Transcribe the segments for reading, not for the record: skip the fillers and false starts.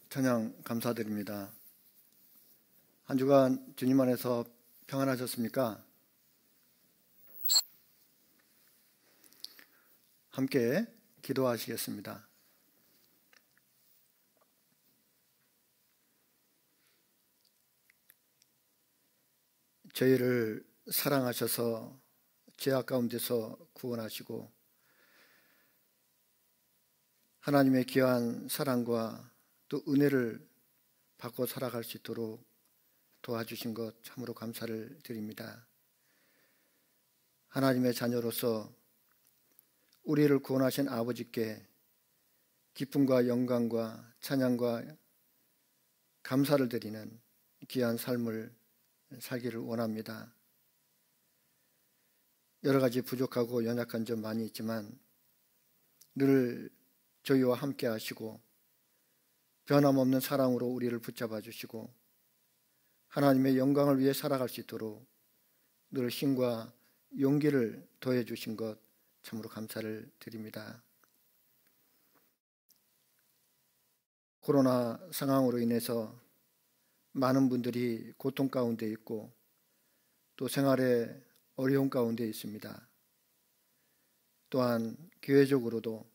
찬양 감사드립니다. 한 주간 주님 안에서 평안하셨습니까? 함께 기도하시겠습니다. 저희를 사랑하셔서 죄악 가운데서 구원하시고 하나님의 귀한 사랑과 또 은혜를 받고 살아갈 수 있도록 도와주신 것 참으로 감사를 드립니다. 하나님의 자녀로서 우리를 구원하신 아버지께 기쁨과 영광과 찬양과 감사를 드리는 귀한 삶을 살기를 원합니다. 여러 가지 부족하고 연약한 점 많이 있지만 늘 저희와 함께 하시고 변함없는 사랑으로 우리를 붙잡아 주시고 하나님의 영광을 위해 살아갈 수 있도록 늘 힘과 용기를 더해 주신 것 참으로 감사를 드립니다. 코로나 상황으로 인해서 많은 분들이 고통 가운데 있고 또 생활에 어려움 가운데 있습니다. 또한 교회적으로도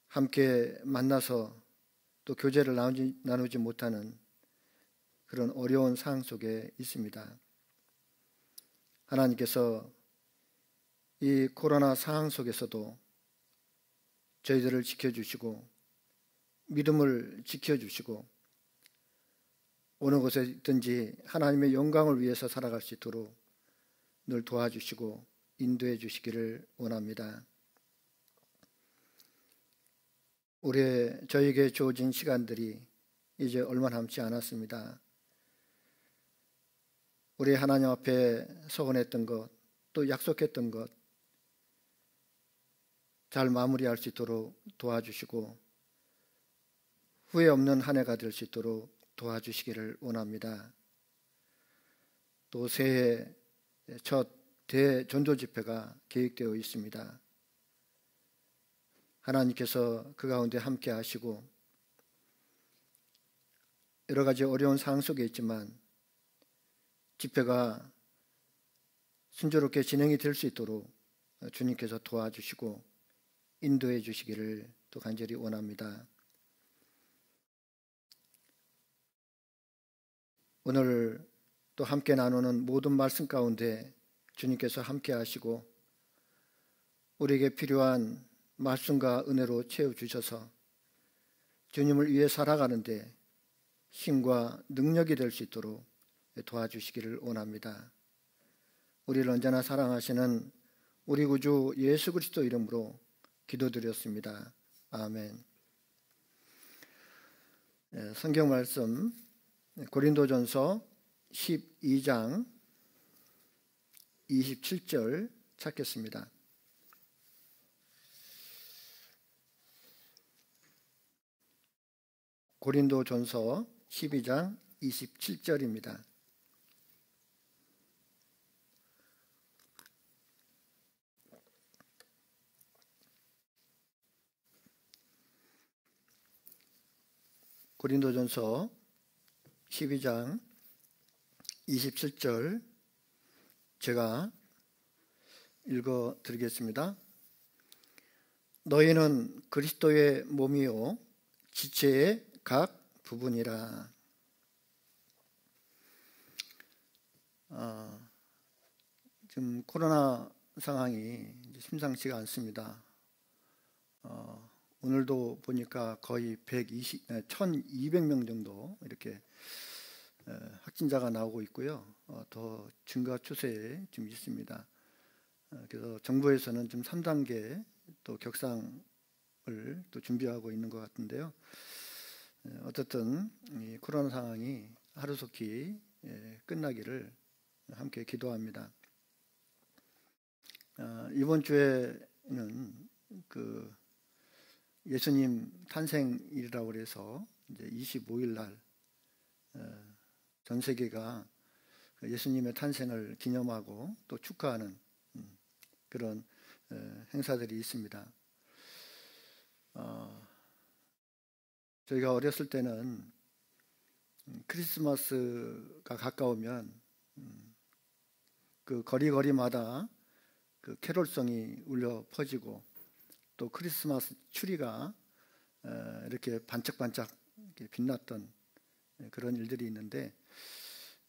함께 만나서 또 교제를 나누지 못하는 그런 어려운 상황 속에 있습니다. 하나님께서 이 코로나 상황 속에서도 저희들을 지켜주시고 믿음을 지켜주시고 어느 곳에 있든지 하나님의 영광을 위해서 살아갈 수 있도록 늘 도와주시고 인도해 주시기를 원합니다. 저에게 주어진 시간들이 이제 얼마 남지 않았습니다. 우리 하나님 앞에 서원했던 것, 또 약속했던 것 잘 마무리할 수 있도록 도와주시고 후회 없는 한 해가 될 수 있도록 도와주시기를 원합니다. 또 새해 첫 대전도 집회가 계획되어 있습니다. 하나님께서 그 가운데 함께 하시고 여러 가지 어려운 상황 속에 있지만 집회가 순조롭게 진행이 될 수 있도록 주님께서 도와주시고 인도해 주시기를 또 간절히 원합니다. 오늘 또 함께 나누는 모든 말씀 가운데 주님께서 함께 하시고 우리에게 필요한 말씀과 은혜로 채워주셔서 주님을 위해 살아가는데 힘과 능력이 될 수 있도록 도와주시기를 원합니다. 우리를 언제나 사랑하시는 우리 구주 예수 그리스도 이름으로 기도드렸습니다. 아멘. 성경 말씀 고린도전서 12장 27절 찾겠습니다. 고린도전서 12장 27절입니다. 고린도전서 12장 27절 제가 읽어 드리겠습니다. 너희는 그리스도의 몸이요 지체의 각 부분이라. 지금 코로나 상황이 심상치가 않습니다. 오늘도 보니까 거의 1200명 정도 이렇게 확진자가 나오고 있고요. 더 증가 추세에 좀 있습니다. 그래서 정부에서는 지금 3단계 또 격상을 또 준비하고 있는 것 같은데요. 어쨌든 이 코로나 상황이 하루속히 끝나기를 함께 기도합니다. 이번 주에는 그 예수님 탄생일이라고 해서 이제 25일 날 전 세계가 예수님의 탄생을 기념하고 또 축하하는 그런 행사들이 있습니다. 저희가 어렸을 때는 크리스마스가 가까우면 그 거리마다 그 캐롤송이 울려 퍼지고 또 크리스마스 추리가 이렇게 반짝반짝 이렇게 빛났던 그런 일들이 있는데,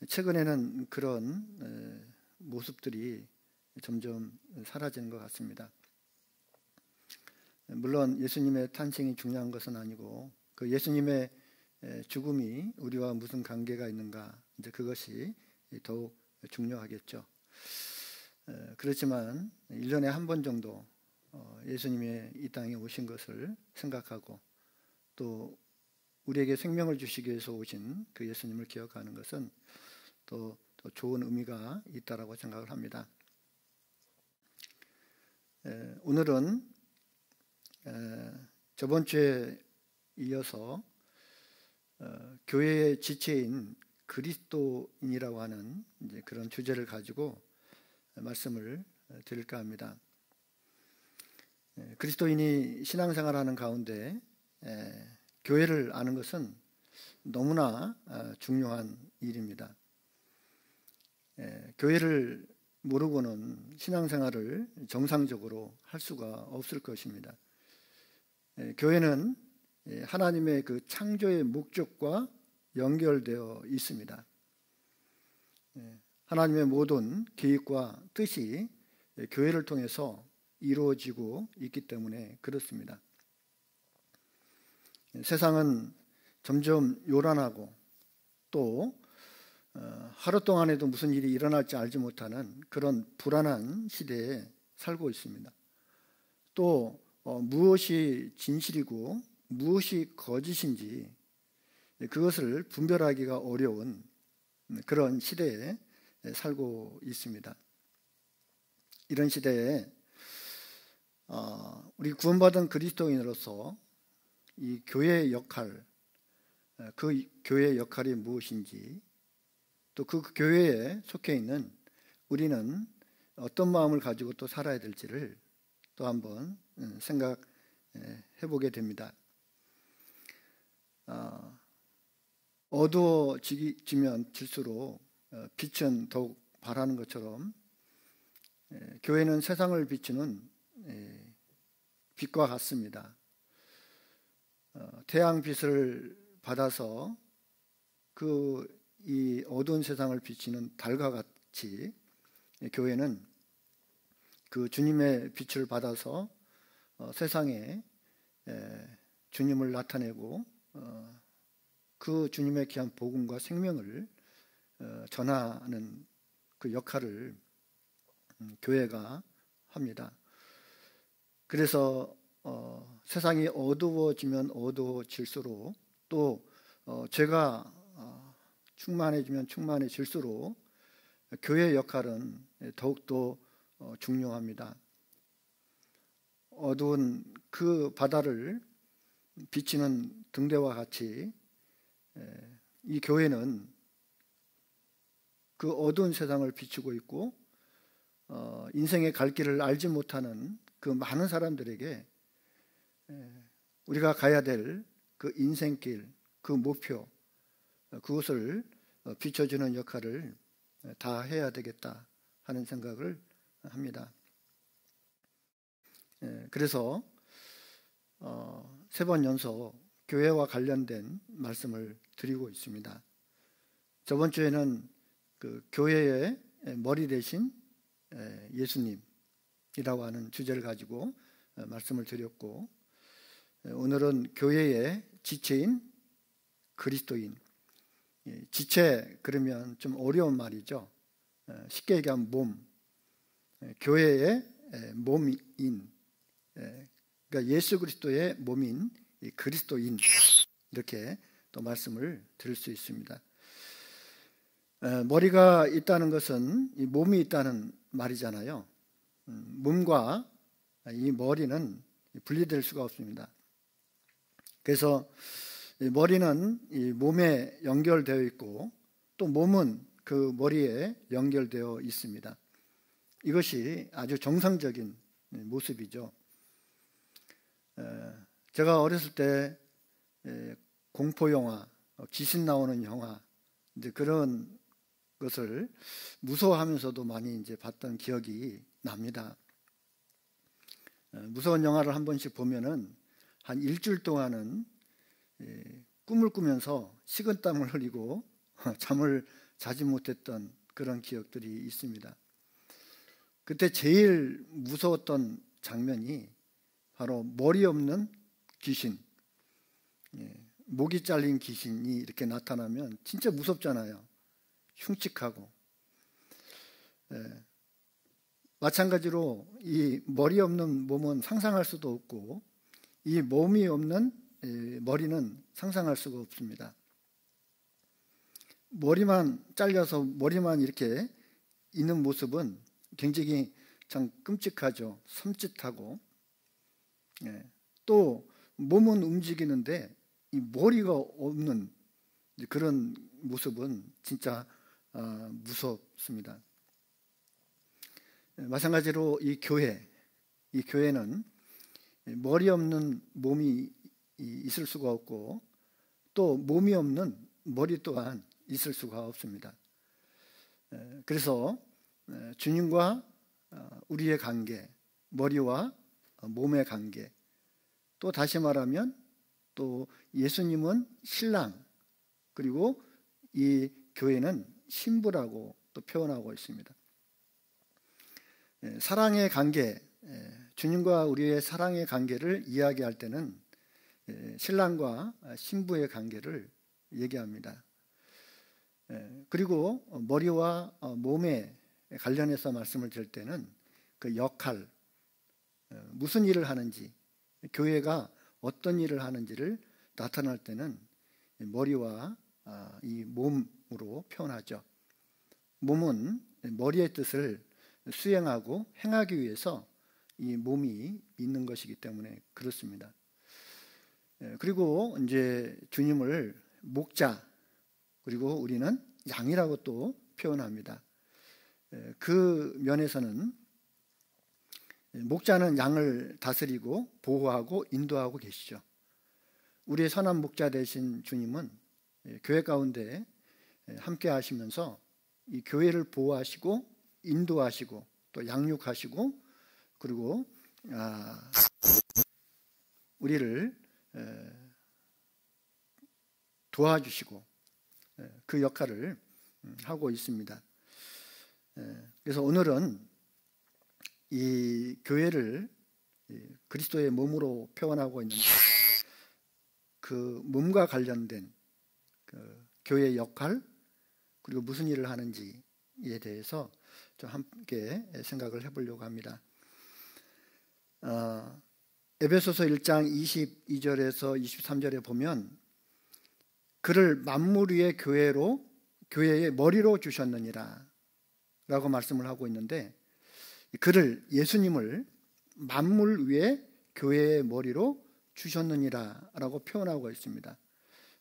최근에는 그런 모습들이 점점 사라지는 것 같습니다. 물론 예수님의 탄생이 중요한 것은 아니고 그 예수님의 죽음이 우리와 무슨 관계가 있는가, 이제 그것이 더욱 중요하겠죠. 그렇지만 1년에 한 번 정도 예수님의 이 땅에 오신 것을 생각하고 또 우리에게 생명을 주시기 위해서 오신 그 예수님을 기억하는 것은 또 좋은 의미가 있다라고 생각을 합니다. 오늘은 저번 주에 이어서 교회의 지체인 그리스도인이라고 하는 이제 그런 주제를 가지고 말씀을 드릴까 합니다. 그리스도인이 신앙생활하는 가운데 교회를 아는 것은 너무나 중요한 일입니다. 교회를 모르고는 신앙생활을 정상적으로 할 수가 없을 것입니다. 교회는 하나님의 그 창조의 목적과 연결되어 있습니다. 하나님의 모든 계획과 뜻이 교회를 통해서 이루어지고 있기 때문에 그렇습니다. 세상은 점점 요란하고 또 하루 동안에도 무슨 일이 일어날지 알지 못하는 그런 불안한 시대에 살고 있습니다. 또 무엇이 진실이고 무엇이 거짓인지 그것을 분별하기가 어려운 그런 시대에 살고 있습니다. 이런 시대에 우리 구원받은 그리스도인으로서 이 교회의 역할, 그 교회의 역할이 무엇인지, 또 그 교회에 속해 있는 우리는 어떤 마음을 가지고 또 살아야 될지를 또 한번 생각해 보게 됩니다. 어두워지면 질수록 빛은 더욱 바라는 것처럼 교회는 세상을 비추는 빛과 같습니다. 태양빛을 받아서 이 어두운 세상을 비치는 달과 같이 교회는 그 주님의 빛을 받아서 세상에 주님을 나타내고 그 주님의 귀한 복음과 생명을 전하는 그 역할을 교회가 합니다. 그래서 세상이 어두워지면 어두워질수록 또 죄가 충만해지면 충만해질수록 교회의 역할은 더욱더 중요합니다. 어두운 그 바다를 비치는 등대와 같이 이 교회는 그 어두운 세상을 비추고 있고 인생의 갈 길을 알지 못하는 그 많은 사람들에게 우리가 가야 될 그 인생길, 그 목표, 그것을 비춰주는 역할을 다 해야 되겠다 하는 생각을 합니다. 그래서 3번 연속 교회와 관련된 말씀을 드리고 있습니다. 저번 주에는 그 교회의 머리 대신 예수님이라고 하는 주제를 가지고 말씀을 드렸고, 오늘은 교회의 지체인 그리스도인. 지체 그러면 좀 어려운 말이죠. 쉽게 얘기하면 몸, 교회의 몸인, 그러니까 예수 그리스도의 몸인 그리스도인, 이렇게 또 말씀을 드릴 수 있습니다. 머리가 있다는 것은 이 몸이 있다는 말이잖아요. 몸과 이 머리는 분리될 수가 없습니다. 그래서 이 머리는 이 몸에 연결되어 있고 또 몸은 그 머리에 연결되어 있습니다. 이것이 아주 정상적인 모습이죠. 제가 어렸을 때 공포 영화, 귀신 나오는 영화, 이제 그런 것을 무서워하면서도 많이 이제 봤던 기억이 납니다. 무서운 영화를 한 번씩 보면은 한 일주일 동안은 꿈을 꾸면서 식은땀을 흘리고 잠을 자지 못했던 그런 기억들이 있습니다. 그때 제일 무서웠던 장면이 바로 머리 없는 귀신, 목이 잘린 귀신이 이렇게 나타나면 진짜 무섭잖아요. 흉측하고. 마찬가지로 이 머리 없는 몸은 상상할 수도 없고 이 몸이 없는 머리는 상상할 수가 없습니다. 머리만 잘려서 머리만 이렇게 있는 모습은 굉장히 참 끔찍하죠. 섬찟하고. 또 몸은 움직이는데 이 머리가 없는 그런 모습은 진짜 무섭습니다. 마찬가지로 이 교회는 머리 없는 몸이 있을 수가 없고 또 몸이 없는 머리 또한 있을 수가 없습니다. 그래서 주님과 우리의 관계, 머리와 몸의 관계, 또 다시 말하면 또 예수님은 신랑, 그리고 이 교회는 신부라고 또 표현하고 있습니다. 사랑의 관계, 주님과 우리의 사랑의 관계를 이야기할 때는 신랑과 신부의 관계를 얘기합니다. 그리고 머리와 몸에 관련해서 말씀을 드릴 때는 그 역할, 무슨 일을 하는지, 교회가 어떤 일을 하는지를 나타낼 때는 머리와 이 몸으로 표현하죠. 몸은 머리의 뜻을 수행하고 행하기 위해서 이 몸이 있는 것이기 때문에 그렇습니다. 그리고 이제 주님을 목자, 그리고 우리는 양이라고 또 표현합니다. 그 면에서는 목자는 양을 다스리고 보호하고 인도하고 계시죠. 우리의 선한 목자 되신 주님은 교회 가운데 함께 하시면서 이 교회를 보호하시고 인도하시고 또 양육하시고 그리고 우리를 도와주시고 그 역할을 하고 있습니다. 그래서 오늘은 이 교회를 그리스도의 몸으로 표현하고 있는 그 몸과 관련된 그 교회의 역할, 그리고 무슨 일을 하는지에 대해서 좀 함께 생각을 해보려고 합니다. 에베소서 1장 22절에서 23절에 보면 그를 만물 위의 교회의 머리로 주셨느니라 라고 말씀을 하고 있는데, 그를, 예수님을 만물 위의 교회의 머리로 주셨느니라 라고 표현하고 있습니다.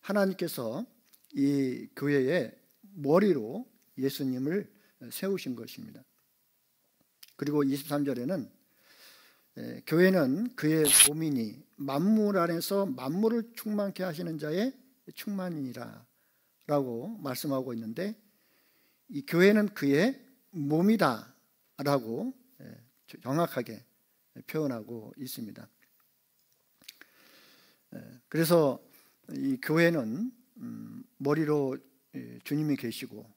하나님께서 이 교회의 머리로 예수님을 세우신 것입니다. 그리고 23절에는 교회는 그의 몸이니 만물 안에서 만물을 충만케 하시는 자의 충만이니라 라고 말씀하고 있는데, 이 교회는 그의 몸이다 라고 정확하게 표현하고 있습니다. 그래서 이 교회는 머리로 주님이 계시고,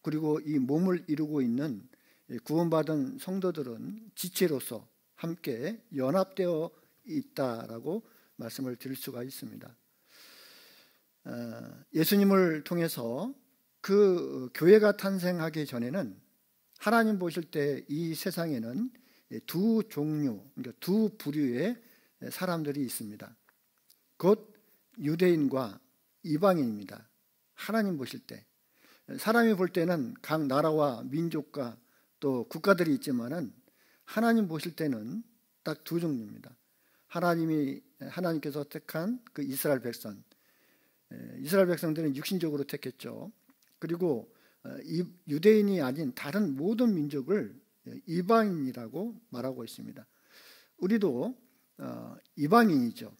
그리고 이 몸을 이루고 있는 구원받은 성도들은 지체로서 함께 연합되어 있다라고 말씀을 드릴 수가 있습니다. 예수님을 통해서 그 교회가 탄생하기 전에는 하나님 보실 때 이 세상에는 두 종류, 그러니까 두 부류의 사람들이 있습니다. 곧 유대인과 이방인입니다. 하나님 보실 때, 사람이 볼 때는 각 나라와 민족과 또 국가들이 있지만은 하나님 보실 때는 딱 두 종류입니다. 하나님께서 택한 그 이스라엘 백성들은 육신적으로 택했죠. 그리고 유대인이 아닌 다른 모든 민족을 이방인이라고 말하고 있습니다. 우리도 이방인이죠.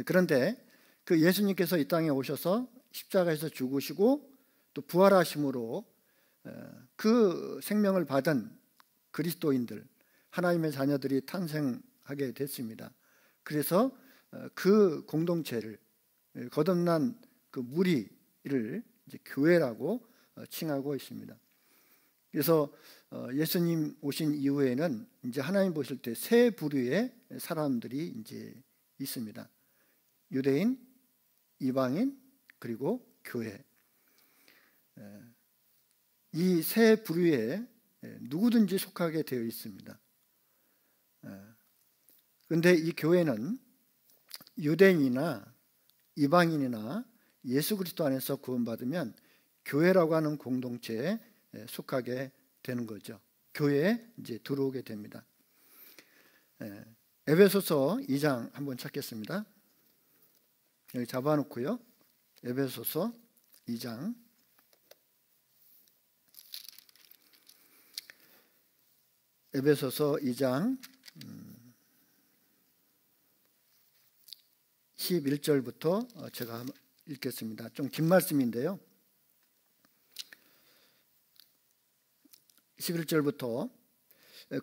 그런데 그 예수님께서 이 땅에 오셔서 십자가에서 죽으시고 또 부활하심으로 그 생명을 받은 그리스도인들, 하나님의 자녀들이 탄생하게 됐습니다. 그래서 그 공동체를, 거듭난 그 무리를 이제 교회라고 칭하고 있습니다. 그래서 예수님 오신 이후에는 이제 하나님 보실 때 세 부류의 사람들이 이제 있습니다. 유대인, 이방인, 그리고 교회. 이 세 부류에 누구든지 속하게 되어 있습니다. 그런데 이 교회는 유대인이나 이방인이나 예수 그리스도 안에서 구원받으면 교회라고 하는 공동체에 속하게 되는 거죠. 교회에 이제 들어오게 됩니다. 에베소서 2장 한번 찾겠습니다. 여기 잡아놓고요. 에베소서 2장 11절부터 제가 읽겠습니다. 좀 긴 말씀인데요. 11절부터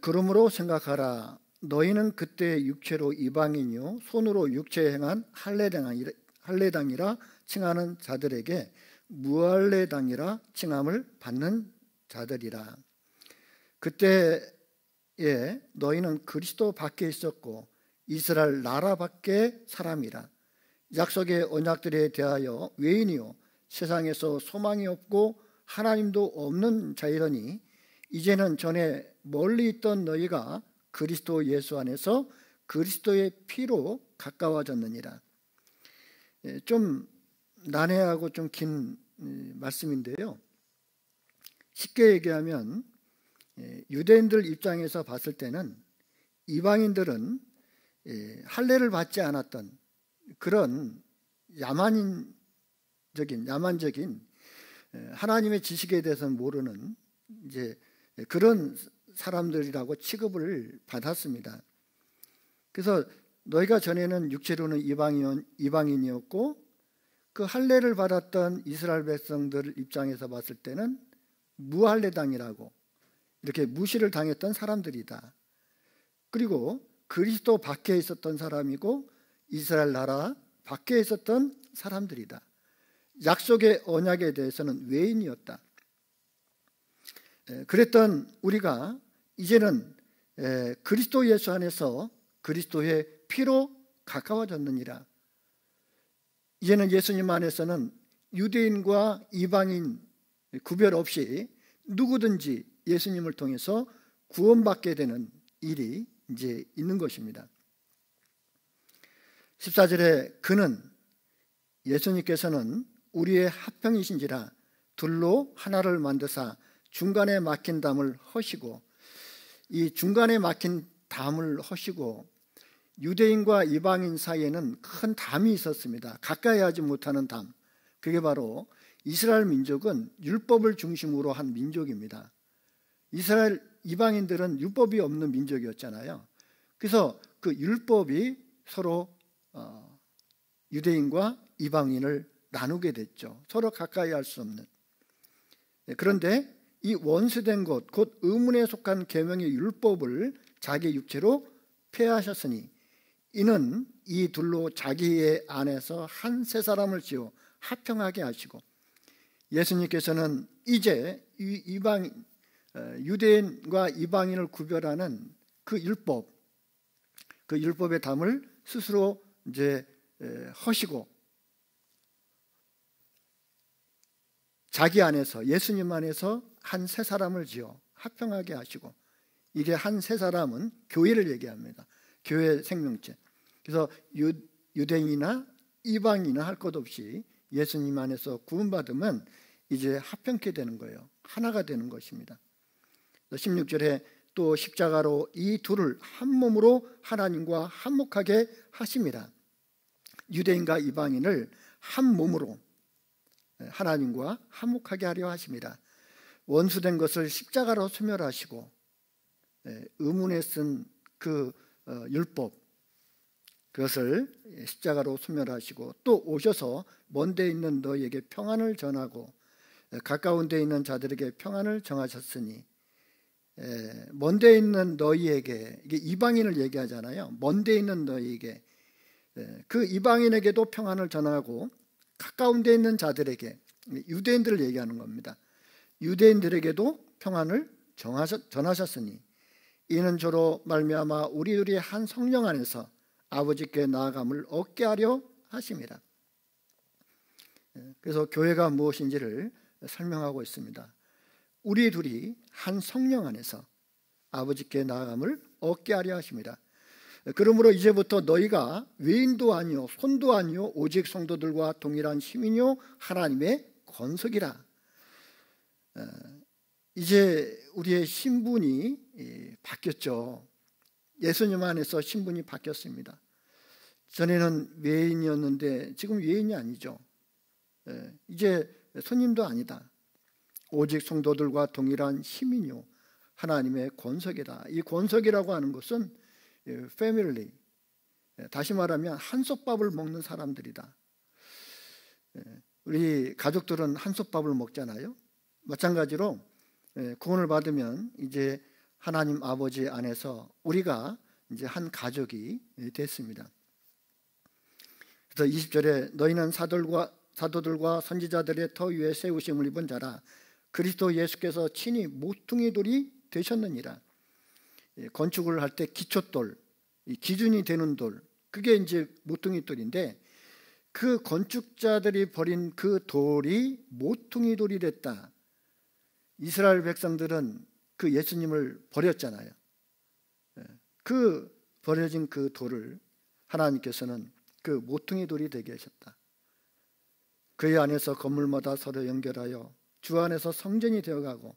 그러므로 생각하라. 너희는 그때 육체로 이방인이요 손으로 육체에 행한 할례당이라 칭하는 자들에게 무할례당이라 칭함을 받는 자들이라. 그때에 너희는 그리스도 밖에 있었고 이스라엘 나라 밖의 사람이라. 약속의 언약들에 대하여 외인이요 세상에서 소망이 없고 하나님도 없는 자이러니 이제는 전에 멀리 있던 너희가 그리스도 예수 안에서 그리스도의 피로 가까워졌느니라. 좀 난해하고 좀 긴 말씀인데요. 쉽게 얘기하면 유대인들 입장에서 봤을 때는 이방인들은 할례를 받지 않았던 그런 야만적인 하나님의 지식에 대해서는 모르는 이제 그런 사람들이라고 취급을 받았습니다. 그래서 너희가 전에는 육체로는 이방인이었고 그 할례를 받았던 이스라엘 백성들 입장에서 봤을 때는 무할례당이라고 이렇게 무시를 당했던 사람들이다. 그리고 그리스도 밖에 있었던 사람이고 이스라엘 나라 밖에 있었던 사람들이다. 약속의 언약에 대해서는 외인이었다. 그랬던 우리가 이제는 그리스도 예수 안에서 그리스도의 피로 가까워졌느니라. 이제는 예수님 안에서는 유대인과 이방인 구별 없이 누구든지 예수님을 통해서 구원받게 되는 일이 이제 있는 것입니다. 14절에 그는 예수님께서는 우리의 합병이신지라 둘로 하나를 만드사 중간에 막힌 담을 허시고, 이 중간에 막힌 담을 허시고 유대인과 이방인 사이에는 큰 담이 있었습니다. 가까이 하지 못하는 담. 그게 바로 이스라엘 민족은 율법을 중심으로 한 민족입니다. 이스라엘 이방인들은 율법이 없는 민족이었잖아요. 그래서 그 율법이 서로 유대인과 이방인을 나누게 됐죠. 서로 가까이 할 수 없는. 그런데 이 원수된 것, 곧 의문에 속한 계명의 율법을 자기 육체로 폐하셨으니 이는 이 둘로 자기의 안에서 한 세 사람을 지어 합평하게 하시고, 예수님께서는 이제 유대인과 이방인을 구별하는 그 율법의 담을 스스로 이제 허시고 자기 안에서, 예수님 안에서 한 세 사람을 지어 합평하게 하시고, 이게 한 세 사람은 교회를 얘기합니다. 교회 생명체. 그래서 유대인이나 이방인이나 할 것 없이 예수님 안에서 구원받으면 이제 합평케 되는 거예요. 하나가 되는 것입니다. 16절에 또 십자가로 이 둘을 한 몸으로 하나님과 한목하게 하심이라. 유대인과 이방인을 한 몸으로 하나님과 한목하게 하려 하심이라. 원수된 것을 십자가로 소멸하시고 의문에 쓴 그 율법, 그것을 십자가로 소멸하시고 또 오셔서 먼 데 있는 너희에게 평안을 전하고 가까운 데 있는 자들에게 평안을 정하셨으니, 먼 데 있는 너희에게, 이게 이방인을 얘기하잖아요. 먼 데 있는 너희에게, 그 이방인에게도 평안을 전하고 가까운 데 있는 자들에게, 유대인들을 얘기하는 겁니다. 유대인들에게도 평안을 전하셨으니 이는 저로 말미암아 우리들이 한 성령 안에서 아버지께 나아감을 얻게 하려 하심이라. 그래서 교회가 무엇인지를 설명하고 있습니다. 우리 둘이 한 성령 안에서 아버지께 나아감을 얻게 하려 하심이라. 그러므로 이제부터 너희가 외인도 아니요 손도 아니요 오직 성도들과 동일한 시민이요 하나님의 권속이라. 이제 우리의 신분이 바뀌었죠. 예수님 안에서 신분이 바뀌었습니다. 전에는 외인이었는데 지금 외인이 아니죠. 이제 손님도 아니다. 오직 성도들과 동일한 시민이요 하나님의 권속이다. 이 권속이라고 하는 것은 패밀리, 다시 말하면 한솥밥을 먹는 사람들이다. 우리 가족들은 한솥밥을 먹잖아요. 마찬가지로 구원을 받으면 이제 하나님 아버지 안에서 우리가 이제 한 가족이 됐습니다. 그래서 20절에 너희는 사도들과 선지자들의 터 위에 세우심을 입은 자라. 그리스도 예수께서 친히 모퉁이 돌이 되셨느니라. 건축을 할 때 기초돌, 기준이 되는 돌, 그게 이제 모퉁이 돌인데 그 건축자들이 버린 그 돌이 모퉁이 돌이 됐다. 이스라엘 백성들은 그 예수님을 버렸잖아요. 그 버려진 그 돌을 하나님께서는 그 모퉁이 돌이 되게 하셨다. 그의 안에서 건물마다 서로 연결하여 주 안에서 성전이 되어가고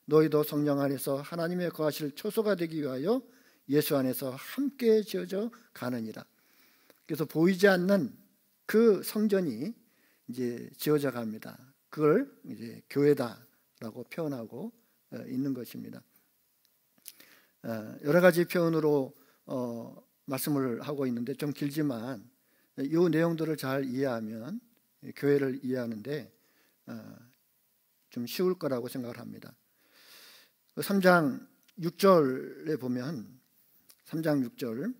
너희도 성령 안에서 하나님의 거하실 초소가 되기 위하여 예수 안에서 함께 지어져 가느니라. 그래서 보이지 않는 그 성전이 이제 지어져 갑니다. 그걸 이제 교회다라고 표현하고 있는 것입니다. 여러 가지 표현으로 말씀을 하고 있는데 좀 길지만 이 내용들을 잘 이해하면 교회를 이해하는데 좀 쉬울 거라고 생각을 합니다. 3장 6절에 보면 3장 6절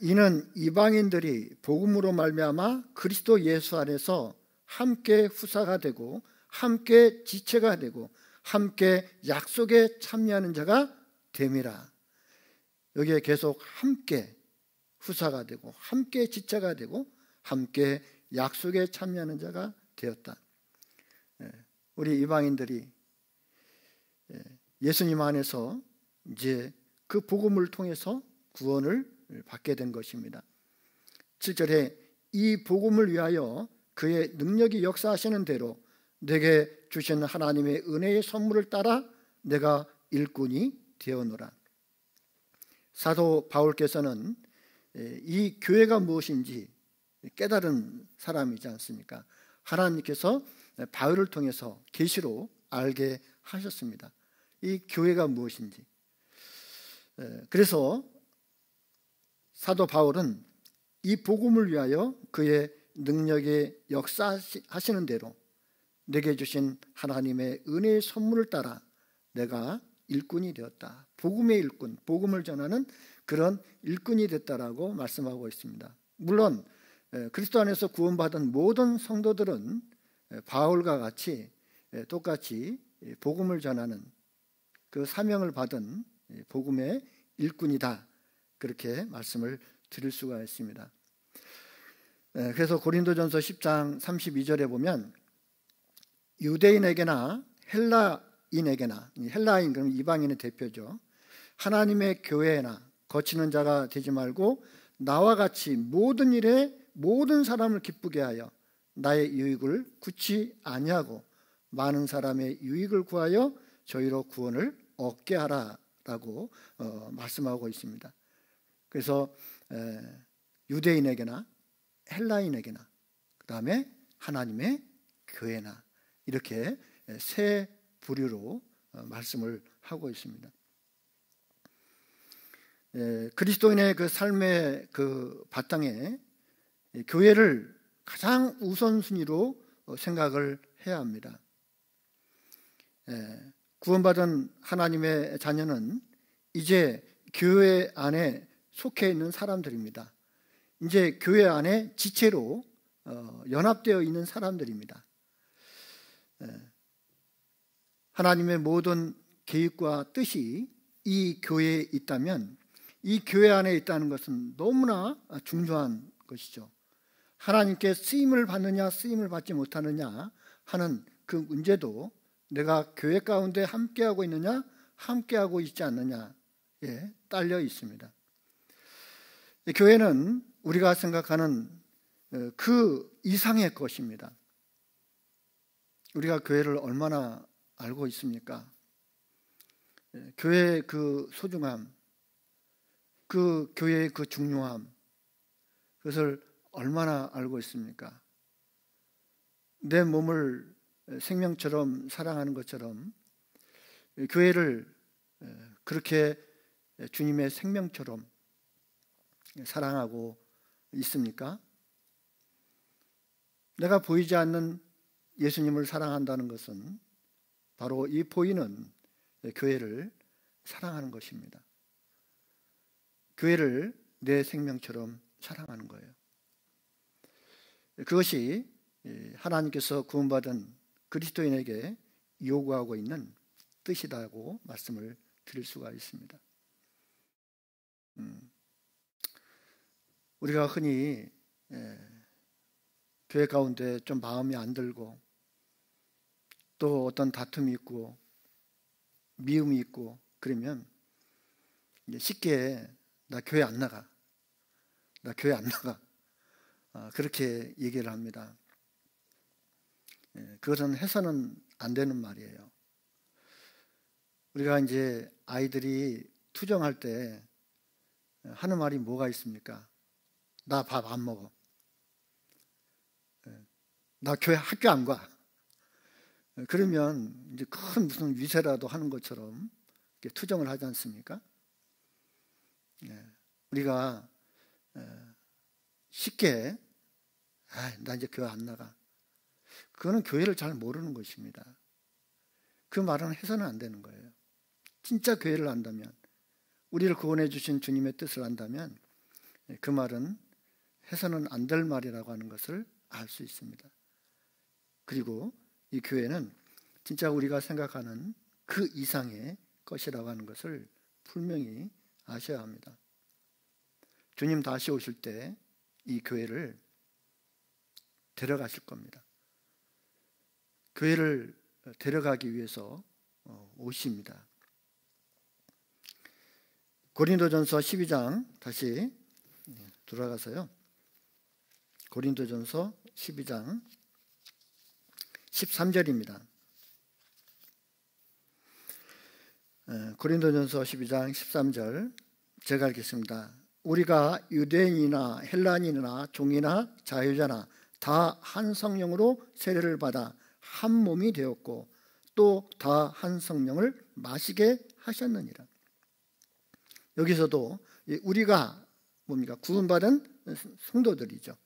이는 이방인들이 복음으로 말미암아 그리스도 예수 안에서 함께 후사가 되고 함께 지체가 되고 함께 약속에 참여하는 자가 됨이라. 여기에 계속 함께 후사가 되고 함께 지체가 되고 함께 약속에 참여하는 자가 되었다. 우리 이방인들이 예수님 안에서 이제 그 복음을 통해서 구원을 받게 된 것입니다. 7절에 이 복음을 위하여 그의 능력이 역사하시는 대로 내게 주신 하나님의 은혜의 선물을 따라 내가 일꾼이 되어노라. 사도 바울께서는 이 교회가 무엇인지 깨달은 사람이지 않습니까? 하나님께서 바울을 통해서 계시로 알게 하셨습니다. 이 교회가 무엇인지. 그래서 사도 바울은 이 복음을 위하여 그의 능력에 역사하시는 대로 내게 주신 하나님의 은혜의 선물을 따라 내가 일꾼이 되었다. 복음의 일꾼, 복음을 전하는 그런 일꾼이 됐다라고 말씀하고 있습니다. 물론 그리스도 안에서 구원받은 모든 성도들은 바울과 같이 똑같이 복음을 전하는 그 사명을 받은 복음의 일꾼이다. 그렇게 말씀을 드릴 수가 있습니다. 그래서 고린도전서 10장 32절에 보면 유대인에게나 헬라인에게나, 헬라인 그럼 이방인의 대표죠. 하나님의 교회나 거치는 자가 되지 말고 나와 같이 모든 일에 모든 사람을 기쁘게 하여 나의 유익을 굳이 아니하고 많은 사람의 유익을 구하여 저희로 구원을 얻게 하라라고 말씀하고 있습니다. 그래서 유대인에게나 헬라인에게나 그 다음에 하나님의 교회나 이렇게 세 부류로 말씀을 하고 있습니다. 그리스도인의 그 삶의 그 바탕에 교회를 가장 우선순위로 생각을 해야 합니다. 구원받은 하나님의 자녀는 이제 교회 안에 속해 있는 사람들입니다. 이제 교회 안에 지체로 연합되어 있는 사람들입니다. 하나님의 모든 계획과 뜻이 이 교회에 있다면 이 교회 안에 있다는 것은 너무나 중요한 것이죠. 하나님께 쓰임을 받느냐 쓰임을 받지 못하느냐 하는 그 문제도 내가 교회 가운데 함께하고 있느냐 함께하고 있지 않느냐에 딸려 있습니다. 교회는 우리가 생각하는 그 이상의 것입니다. 우리가 교회를 얼마나 알고 있습니까? 교회의 그 소중함, 그 교회의 그 중요함, 그것을 얼마나 알고 있습니까? 내 몸을 생명처럼 사랑하는 것처럼 교회를 그렇게 주님의 생명처럼 사랑하고 있습니까? 내가 보이지 않는 예수님을 사랑한다는 것은 바로 이 보이는 교회를 사랑하는 것입니다. 교회를 내 생명처럼 사랑하는 거예요. 그것이 하나님께서 구원받은 그리스도인에게 요구하고 있는 뜻이라고 말씀을 드릴 수가 있습니다. 우리가 흔히 교회 가운데 좀 마음이 안 들고 또 어떤 다툼이 있고 미움이 있고 그러면 쉽게 나 교회 안 나가, 나 교회 안 나가 그렇게 얘기를 합니다. 그것은 해서는 안 되는 말이에요. 우리가 이제 아이들이 투정할 때 하는 말이 뭐가 있습니까? 나 밥 안 먹어. 나 교회 학교 안 가. 그러면 이제 큰 무슨 위세라도 하는 것처럼 투정을 하지 않습니까? 우리가 쉽게 나 이제 교회 안 나가. 그거는 교회를 잘 모르는 것입니다. 그 말은 해서는 안 되는 거예요. 진짜 교회를 안다면, 우리를 구원해 주신 주님의 뜻을 안다면 그 말은 해서는 안 될 말이라고 하는 것을 알 수 있습니다. 그리고 이 교회는 진짜 우리가 생각하는 그 이상의 것이라고 하는 것을 분명히 아셔야 합니다. 주님 다시 오실 때 이 교회를 데려가실 겁니다. 교회를 데려가기 위해서 오십니다. 고린도전서 12장 다시 돌아가서요. 고린도전서 12장 13절입니다. 고린도전서 12장 13절 제가 읽겠습니다. 우리가 유대인이나 헬라인이나 종이나 자유자나 다 한 성령으로 세례를 받아 한 몸이 되었고 또 다 한 성령을 마시게 하셨느니라. 여기서도 우리가 뭡니까? 구원받은 성도들이죠.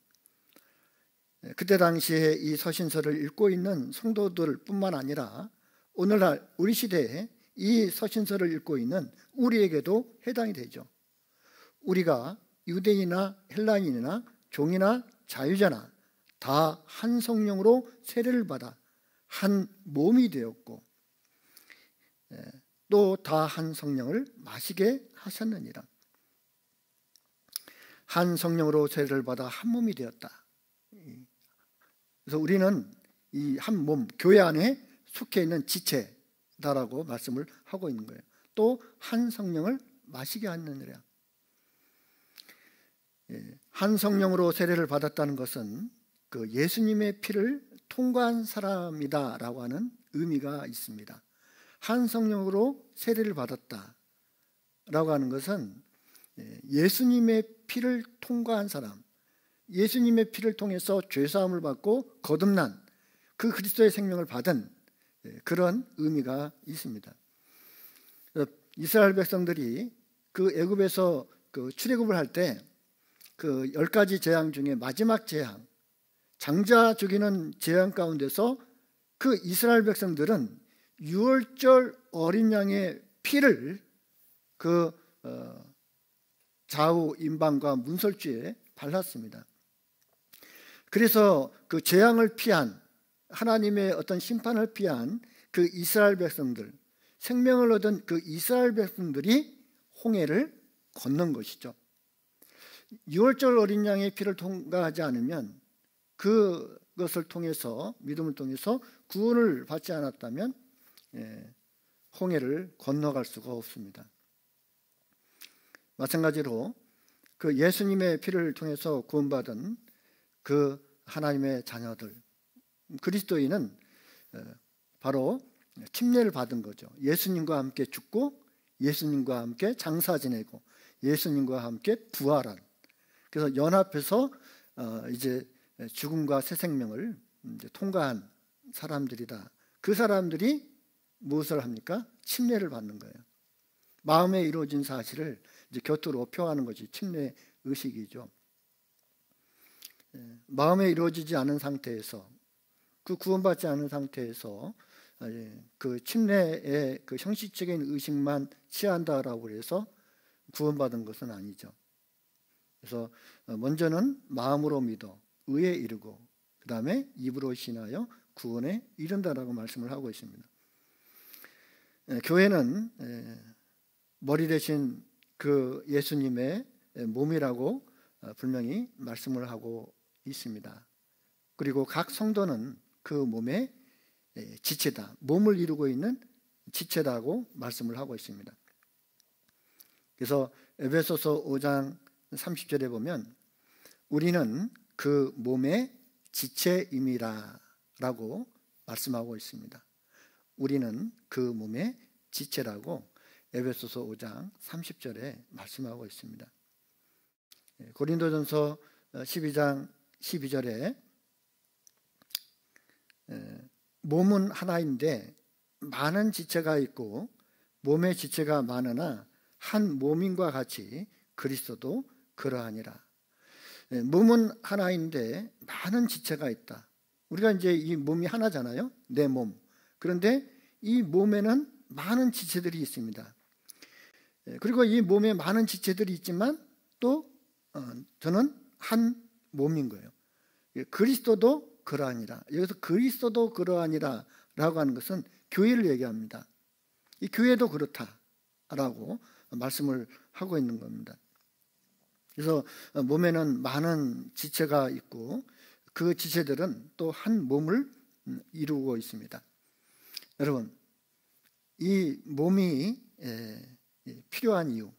그때 당시에 이 서신서를 읽고 있는 성도들 뿐만 아니라 오늘날 우리 시대에 이 서신서를 읽고 있는 우리에게도 해당이 되죠. 우리가 유대인이나 헬라인이나 종이나 자유자나 다 한 성령으로 세례를 받아 한 몸이 되었고 또 다 한 성령을 마시게 하셨느니라. 한 성령으로 세례를 받아 한 몸이 되었다. 그래서 우리는 이 한 몸, 교회 안에 속해 있는 지체다라고 말씀을 하고 있는 거예요. 또 한 성령을 마시게 하느니라. 한 성령으로 세례를 받았다는 것은 그 예수님의 피를 통과한 사람이다라고 하는 의미가 있습니다. 한 성령으로 세례를 받았다라고 하는 것은 예수님의 피를 통과한 사람, 예수님의 피를 통해서 죄사함을 받고 거듭난 그 그리스도의 생명을 받은 그런 의미가 있습니다. 이스라엘 백성들이 그 애굽에서 그 출애굽을 할 때 그 10가지 재앙 중에 마지막 재앙, 장자 죽이는 재앙 가운데서 그 이스라엘 백성들은 유월절 어린 양의 피를 그 좌우 임방과 문설주에 발랐습니다. 그래서 그 재앙을 피한, 하나님의 어떤 심판을 피한 그 이스라엘 백성들, 생명을 얻은 그 이스라엘 백성들이 홍해를 건넌 것이죠. 유월절 어린 양의 피를 통과하지 않으면, 그것을 통해서, 믿음을 통해서 구원을 받지 않았다면 홍해를 건너갈 수가 없습니다. 마찬가지로 그 예수님의 피를 통해서 구원받은 그 하나님의 자녀들, 그리스도인은 바로 침례를 받은 거죠. 예수님과 함께 죽고 예수님과 함께 장사 지내고 예수님과 함께 부활한, 그래서 연합해서 이제 죽음과 새 생명을 이제 통과한 사람들이다. 그 사람들이 무엇을 합니까? 침례를 받는 거예요. 마음에 이루어진 사실을 이제 곁으로 표하는 것이 침례 의식이죠. 마음에 이루어지지 않은 상태에서, 그 구원받지 않은 상태에서 그 침례의 그 형식적인 의식만 취한다라고 해서 구원받은 것은 아니죠. 그래서 먼저는 마음으로 믿어 의에 이르고 그 다음에 입으로 신하여 구원에 이른다라고 말씀을 하고 있습니다. 교회는 머리 대신 그 예수님의 몸이라고 분명히 말씀을 하고 있습니다. 그리고 각 성도는 그 몸의 지체다, 몸을 이루고 있는 지체다고 말씀을 하고 있습니다. 그래서 에베소서 5장 30절에 보면 우리는 그 몸의 지체임이라 라고 말씀하고 있습니다. 우리는 그 몸의 지체라고 에베소서 5장 30절에 말씀하고 있습니다. 고린도전서 12장 12절에 몸은 하나인데 많은 지체가 있고 몸의 지체가 많으나 한 몸인과 같이 그리스도도 그러하니라. 몸은 하나인데 많은 지체가 있다. 우리가 이제 이 몸이 하나잖아요. 내 몸. 그런데 이 몸에는 많은 지체들이 있습니다. 그리고 이 몸에 많은 지체들이 있지만 또 저는 한 몸인 거예요. 그리스도도 그러하니라. 여기서 그리스도도 그러하니라 라고 하는 것은 교회를 얘기합니다. 이 교회도 그렇다라고 말씀을 하고 있는 겁니다. 그래서 몸에는 많은 지체가 있고 그 지체들은 또 한 몸을 이루고 있습니다. 여러분, 이 몸이 필요한 이유,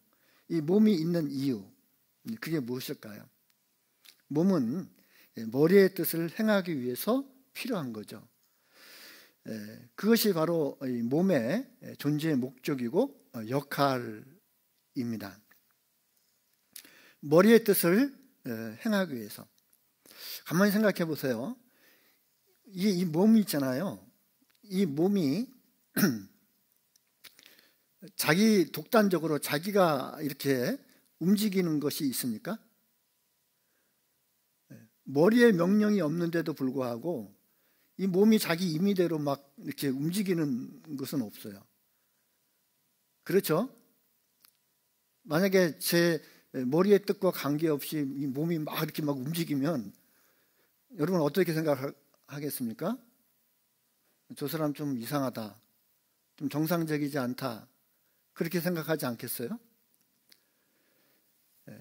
이 몸이 있는 이유, 그게 무엇일까요? 몸은 머리의 뜻을 행하기 위해서 필요한 거죠. 그것이 바로 몸의 존재의 목적이고 역할입니다. 머리의 뜻을 행하기 위해서. 가만히 생각해 보세요. 이 몸이 있잖아요. 이 몸이 자기 독단적으로 자기가 이렇게 움직이는 것이 있습니까? 머리에 명령이 없는데도 불구하고 이 몸이 자기 임의대로 막 이렇게 움직이는 것은 없어요. 그렇죠? 만약에 제 머리의 뜻과 관계없이 이 몸이 막 이렇게 막 움직이면 여러분 어떻게 생각하겠습니까? 저 사람 좀 이상하다, 좀 정상적이지 않다, 그렇게 생각하지 않겠어요?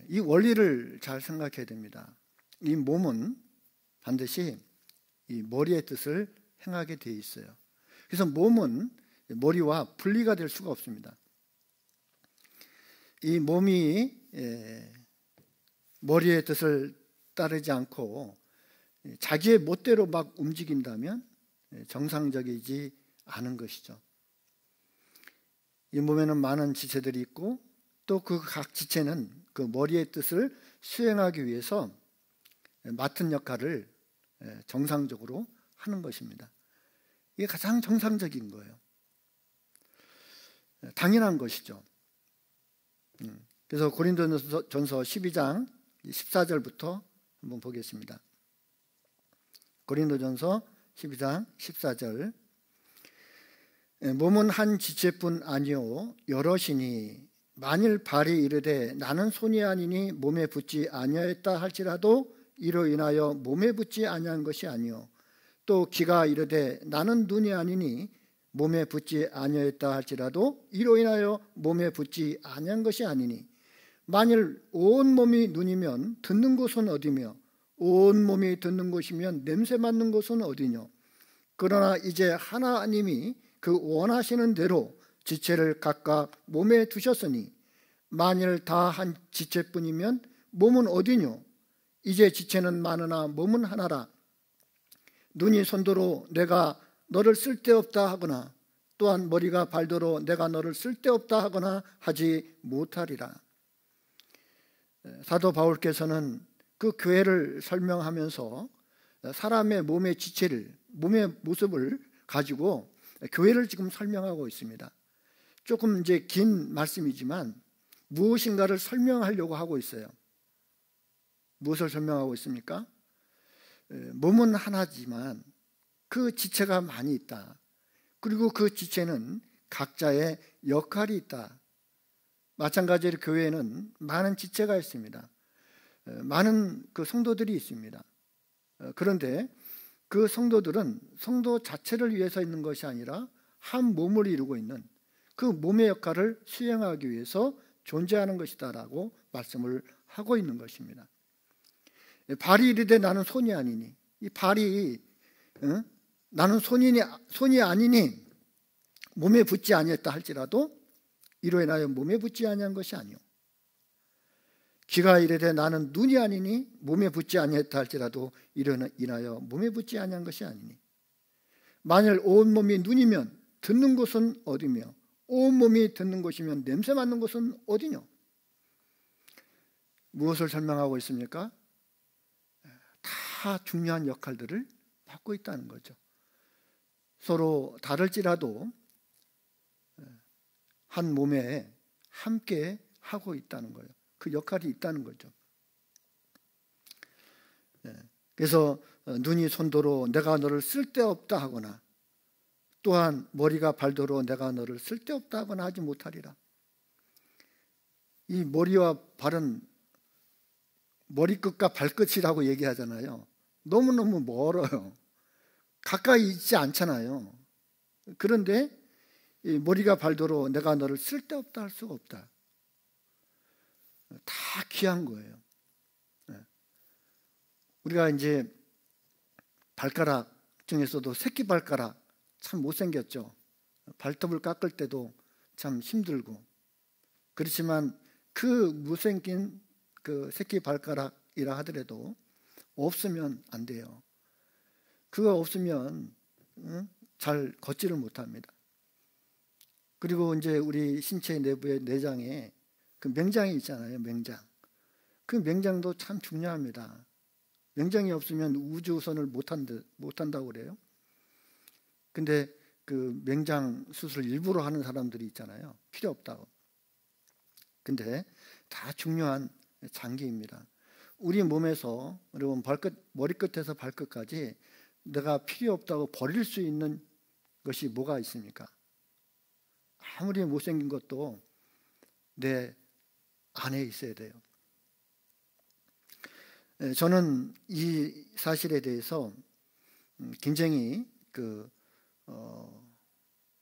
이 원리를 잘 생각해야 됩니다. 이 몸은 반드시 이 머리의 뜻을 행하게 돼 있어요. 그래서 몸은 머리와 분리가 될 수가 없습니다. 이 몸이 머리의 뜻을 따르지 않고 자기의 멋대로 막 움직인다면 정상적이지 않은 것이죠. 이 몸에는 많은 지체들이 있고 또 그 각 지체는 그 머리의 뜻을 수행하기 위해서 맡은 역할을 정상적으로 하는 것입니다. 이게 가장 정상적인 거예요. 당연한 것이죠. 그래서 고린도전서 12장 14절부터 한번 보겠습니다. 고린도전서 12장 14절. 몸은 한 지체뿐 아니요 여럿이니 만일 발이 이르되 나는 손이 아니니 몸에 붙지 아니하였다 할지라도 이로 인하여 몸에 붙지 아니한 것이 아니요 또 귀가 이르되 나는 눈이 아니니 몸에 붙지 아니하였다 할지라도 이로 인하여 몸에 붙지 아니한 것이 아니니 만일 온 몸이 눈이면 듣는 곳은 어디며 온 몸이 듣는 곳이면 냄새 맡는 곳은 어디뇨 그러나 이제 하나님이 그 원하시는 대로 지체를 각각 몸에 두셨으니 만일 다 한 지체뿐이면 몸은 어디뇨 이제 지체는 많으나 몸은 하나라 눈이 손도로 내가 너를 쓸데없다 하거나 또한 머리가 발도로 내가 너를 쓸데없다 하거나 하지 못하리라. 사도 바울께서는 그 교회를 설명하면서 사람의 몸의 지체를 몸의 모습을 가지고 교회를 지금 설명하고 있습니다. 조금 이제 긴 말씀이지만 무엇인가를 설명하려고 하고 있어요. 무엇을 설명하고 있습니까? 몸은 하나지만 그 지체가 많이 있다. 그리고 그 지체는 각자의 역할이 있다. 마찬가지로 교회에는 많은 지체가 있습니다. 많은 그 성도들이 있습니다. 그런데 그 성도들은 성도 자체를 위해서 있는 것이 아니라 한 몸을 이루고 있는 그 몸의 역할을 수행하기 위해서 존재하는 것이다라고 말씀을 하고 있는 것입니다. 발이 이르되 나는 손이 아니니 이 발이 나는 손이 아니니 몸에 붙지 아니했다 할지라도 이로 인하여 몸에 붙지 아니한 것이 아니요 귀가 이르되 나는 눈이 아니니 몸에 붙지 아니했다 할지라도 이로 인하여 몸에 붙지 아니한 것이 아니니 만일 온 몸이 눈이면 듣는 곳은 어디며 온 몸이 듣는 곳이면 냄새 맡는 곳은 어디뇨? 무엇을 설명하고 있습니까? 다 중요한 역할들을 맡고 있다는 거죠. 서로 다를지라도 한 몸에 함께 하고 있다는 거예요. 그 역할이 있다는 거죠. 그래서 눈이 손도로 내가 너를 쓸데없다 하거나 또한 머리가 발도로 내가 너를 쓸데없다 하거나 하지 못하리라. 이 머리와 발은 머리끝과 발끝이라고 얘기하잖아요. 너무너무 멀어요. 가까이 있지 않잖아요. 그런데 이 머리가 발도로 내가 너를 쓸데없다 할 수가 없다. 다 귀한 거예요. 우리가 이제 발가락 중에서도 새끼 발가락 참 못생겼죠. 발톱을 깎을 때도 참 힘들고 그렇지만 그 못생긴 그 새끼 발가락이라 하더라도 없으면 안 돼요. 그거 없으면 잘 걷지를 못합니다. 그리고 이제 우리 신체 내부의 내장에 그 맹장이 있잖아요. 맹장. 그 맹장도 참 중요합니다. 맹장이 없으면 우주선을 못한다고 그래요. 근데 그 맹장 수술 일부러 하는 사람들이 있잖아요. 필요 없다고. 근데 다 중요한 장기입니다. 우리 몸에서 여러분 머리끝에서 발끝까지 내가 필요 없다고 버릴 수 있는 것이 뭐가 있습니까? 아무리 못생긴 것도 내 안에 있어야 돼요. 저는 이 사실에 대해서 굉장히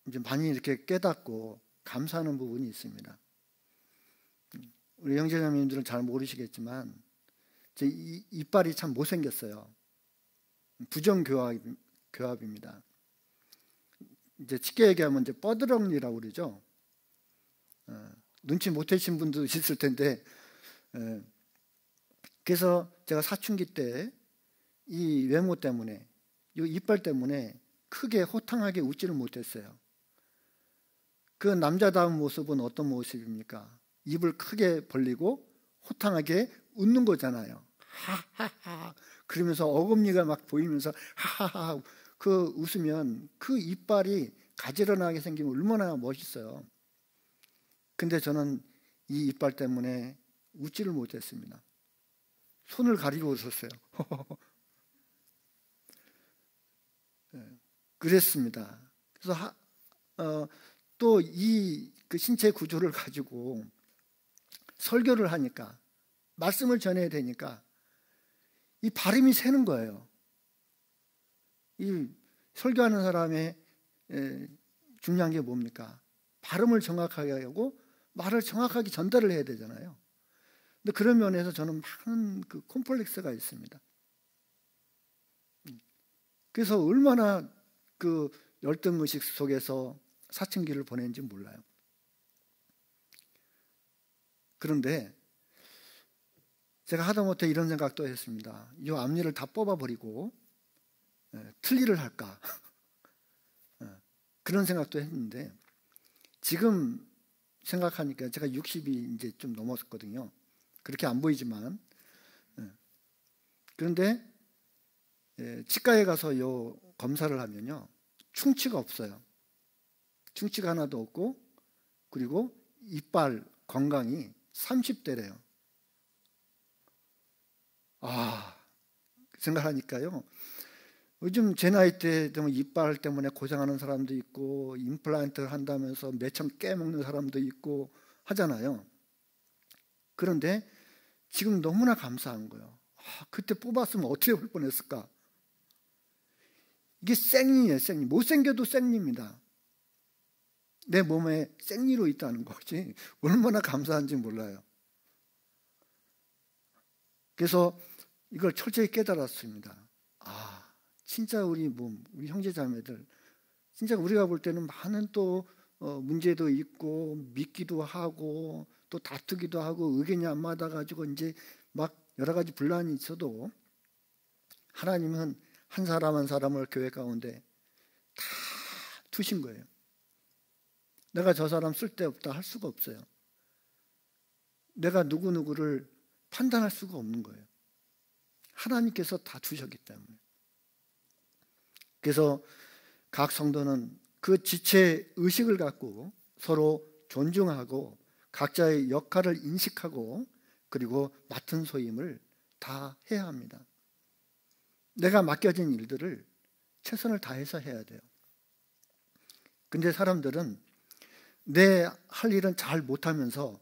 이제 많이 이렇게 깨닫고 감사하는 부분이 있습니다. 우리 형제자매님들은 잘 모르시겠지만 제 이빨이 참 못생겼어요. 부정교합입니다. 이제 쉽게 얘기하면 이제 뻐드렁니라고 그러죠. 눈치 못 채신 분도 있을 텐데 그래서 제가 사춘기 때 이 외모 때문에 이 이빨 때문에 크게 호탕하게 웃지를 못했어요. 그 남자다운 모습은 어떤 모습입니까? 입을 크게 벌리고 호탕하게 웃는 거잖아요. 하하하 그러면서 어금니가 막 보이면서 하하하 그 웃으면 그 이빨이 가지런하게 생기면 얼마나 멋있어요. 근데 저는 이 이빨 때문에 웃지를 못했습니다. 손을 가리고 웃었어요. 그랬습니다. 그래서 또 이 그 신체 구조를 가지고 설교를 하니까, 말씀을 전해야 되니까 이 발음이 새는 거예요. 이 설교하는 사람의 중요한 게 뭡니까? 발음을 정확하게 하고 말을 정확하게 전달을 해야 되잖아요. 근데 그런 면에서 저는 많은 그 콤플렉스가 있습니다. 그래서 얼마나 그 열등의식 속에서 사춘기를 보낸지 몰라요. 그런데 제가 하다못해 이런 생각도 했습니다. 이 앞니를 다 뽑아버리고 틀니를 할까? 그런 생각도 했는데, 지금 생각하니까 제가 60이 이제 좀 넘었거든요. 그렇게 안 보이지만. 그런데 치과에 가서 요 검사를 하면요, 충치가 없어요. 충치가 하나도 없고, 그리고 이빨 건강이 30대래요. 생각하니까요, 요즘 제 나이 때 되면 이빨 때문에 고생하는 사람도 있고, 임플란트를 한다면서 몇천 깨먹는 사람도 있고 하잖아요. 그런데 지금 너무나 감사한 거예요. 그때 뽑았으면 어떻게 볼 뻔했을까? 이게 생리예요, 생리. 못생겨도 생리입니다. 내 몸에 생리로 있다는 거지. 얼마나 감사한지 몰라요. 그래서 이걸 철저히 깨달았습니다. 진짜 우리 몸, 우리 형제자매들, 진짜 우리가 볼 때는 많은 또 문제도 있고, 믿기도 하고, 또 다투기도 하고, 의견이 안 맞아가지고 이제 막 여러 가지 분란이 있어도, 하나님은 한 사람 한 사람을 교회 가운데 다 두신 거예요. 내가 저 사람 쓸데없다 할 수가 없어요. 내가 누구누구를 판단할 수가 없는 거예요. 하나님께서 다 주셨기 때문에. 그래서 각 성도는 그 지체 의식을 갖고 서로 존중하고 각자의 역할을 인식하고, 그리고 맡은 소임을 다 해야 합니다. 내가 맡겨진 일들을 최선을 다해서 해야 돼요. 근데 사람들은 내 할 일은 잘 못하면서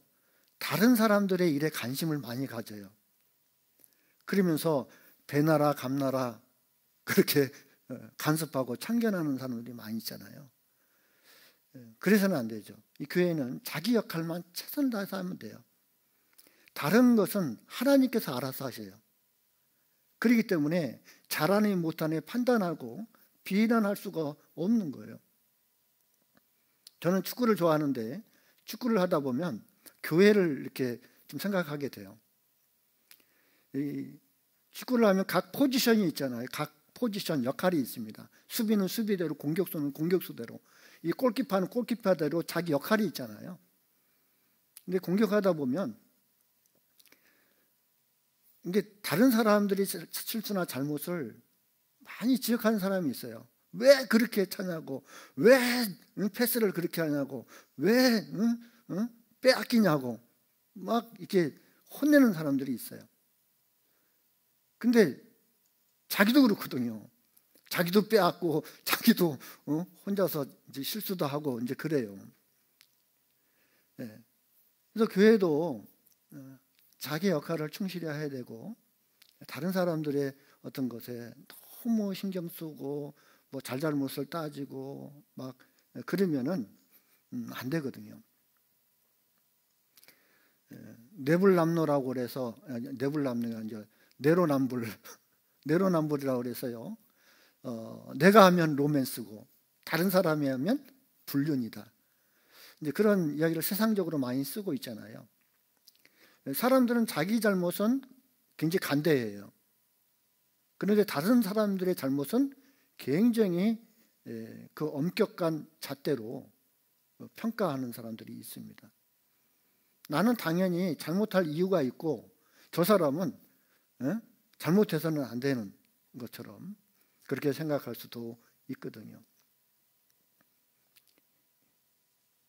다른 사람들의 일에 관심을 많이 가져요. 그러면서 배나라 감나라 그렇게 간섭하고 참견하는 사람들이 많이 있잖아요. 그래서는 안 되죠. 이 교회는 자기 역할만 최선을 다해서 하면 돼요. 다른 것은 하나님께서 알아서 하셔요. 그렇기 때문에 잘하니 못하니 판단하고 비난할 수가 없는 거예요. 저는 축구를 좋아하는데, 축구를 하다 보면 교회를 이렇게 좀 생각하게 돼요. 이 축구를 하면 각 포지션이 있잖아요. 각 포지션 역할이 있습니다. 수비는 수비대로, 공격수는 공격수대로, 이 골키퍼는 골키퍼대로 자기 역할이 있잖아요. 근데 공격하다 보면 이게 다른 사람들이 실수나 잘못을 많이 지적하는 사람이 있어요. 왜 그렇게 차냐고, 왜 패스를 그렇게 하냐고, 왜 빼앗기냐고 막 이렇게 혼내는 사람들이 있어요. 근데 자기도 그렇거든요. 자기도 빼앗고, 자기도 혼자서 이제 실수도 하고 이제 그래요. 네. 그래서 교회도 자기 역할을 충실히 해야 되고, 다른 사람들의 어떤 것에 너무 신경 쓰고 뭐 잘잘못을 따지고 막 그러면은 안 되거든요. 내불남노라고 그래서, 내불남노가 이제 내로남불 내로남불이라고 그래서요. 내가 하면 로맨스고 다른 사람이 하면 불륜이다. 이제 그런 이야기를 세상적으로 많이 쓰고 있잖아요. 사람들은 자기 잘못은 굉장히 간대해요. 그런데 다른 사람들의 잘못은 굉장히 그 엄격한 잣대로 평가하는 사람들이 있습니다. 나는 당연히 잘못할 이유가 있고, 저 사람은 잘못해서는 안 되는 것처럼 그렇게 생각할 수도 있거든요.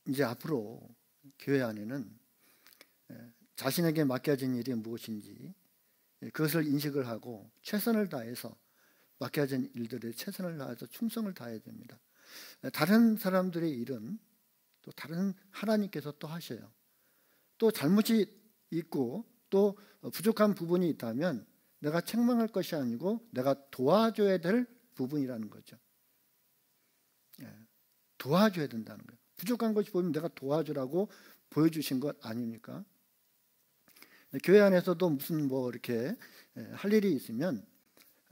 이제 앞으로 교회 안에는 자신에게 맡겨진 일이 무엇인지 그것을 인식을 하고 최선을 다해서 맡겨진 일들에 최선을 다해서 충성을 다해야 됩니다. 다른 사람들의 일은 또 다른 하나님께서 또 하셔요. 또 잘못이 있고 또 부족한 부분이 있다면 내가 책망할 것이 아니고 내가 도와줘야 될 부분이라는 거죠. 도와줘야 된다는 거예요. 부족한 것이 보이면 내가 도와주라고 보여주신 것 아닙니까? 교회 안에서도 무슨 뭐 이렇게 할 일이 있으면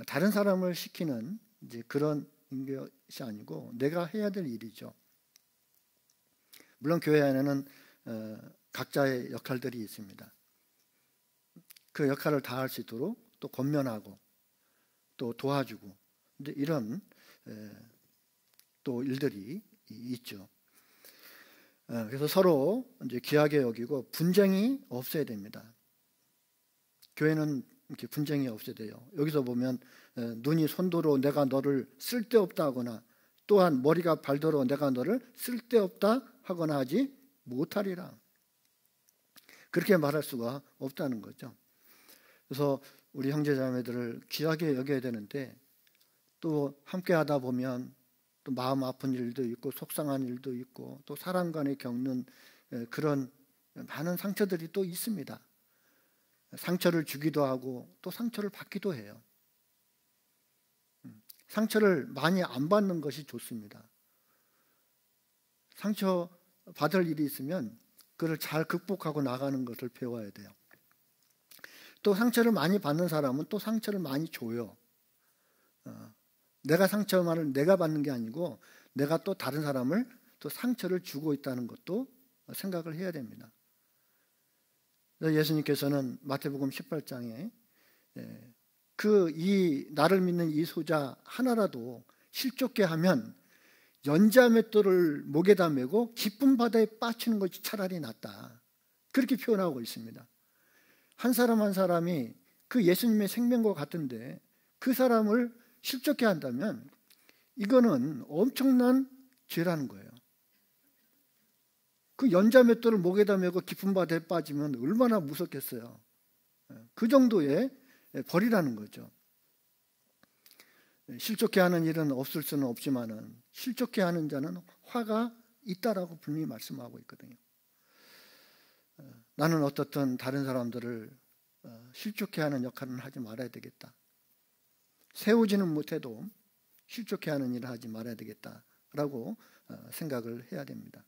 다른 사람을 시키는 이제 그런 것이 아니고 내가 해야 될 일이죠. 물론 교회 안에는 각자의 역할들이 있습니다. 그 역할을 다할 수 있도록 또 권면하고 또 도와주고 근데 이런 또 일들이 있죠. 그래서 서로 이제 귀하게 여기고 분쟁이 없어야 됩니다. 교회는 이렇게 분쟁이 없어야 돼요. 여기서 보면 눈이 손도로 내가 너를 쓸데없다 하거나 또한 머리가 발도로 내가 너를 쓸데없다 하거나 하지 못하리라. 그렇게 말할 수가 없다는 거죠. 그래서 우리 형제자매들을 귀하게 여겨야 되는데 또 함께 하다 보면 또 마음 아픈 일도 있고 속상한 일도 있고 또 사람 간에 겪는 그런 많은 상처들이 또 있습니다. 상처를 주기도 하고 또 상처를 받기도 해요. 상처를 많이 안 받는 것이 좋습니다. 상처 받을 일이 있으면 그걸 잘 극복하고 나가는 것을 배워야 돼요. 또 상처를 많이 받는 사람은 또 상처를 많이 줘요. 내가 상처만을 내가 받는 게 아니고 내가 또 다른 사람을 또 상처를 주고 있다는 것도 생각을 해야 됩니다. 예수님께서는 마태복음 18장에 이 나를 믿는 이 소자 하나라도 실족게 하면 연자맷돌을 목에다 메고 깊은 바다에 빠지는 것이 차라리 낫다. 그렇게 표현하고 있습니다. 한 사람 한 사람이 그 예수님의 생명과 같은데 그 사람을 실족게 한다면 이거는 엄청난 죄라는 거예요. 그 연자맷돌을 목에다 메고 깊은 바다에 빠지면 얼마나 무섭겠어요. 그 정도의 벌이라는 거죠. 실족해 하는 일은 없을 수는 없지만은 실족해 하는 자는 화가 있다라고 분명히 말씀하고 있거든요. 나는 어떻든 다른 사람들을 실족해 하는 역할은 하지 말아야 되겠다. 세우지는 못해도 실족해 하는 일을 하지 말아야 되겠다라고 생각을 해야 됩니다.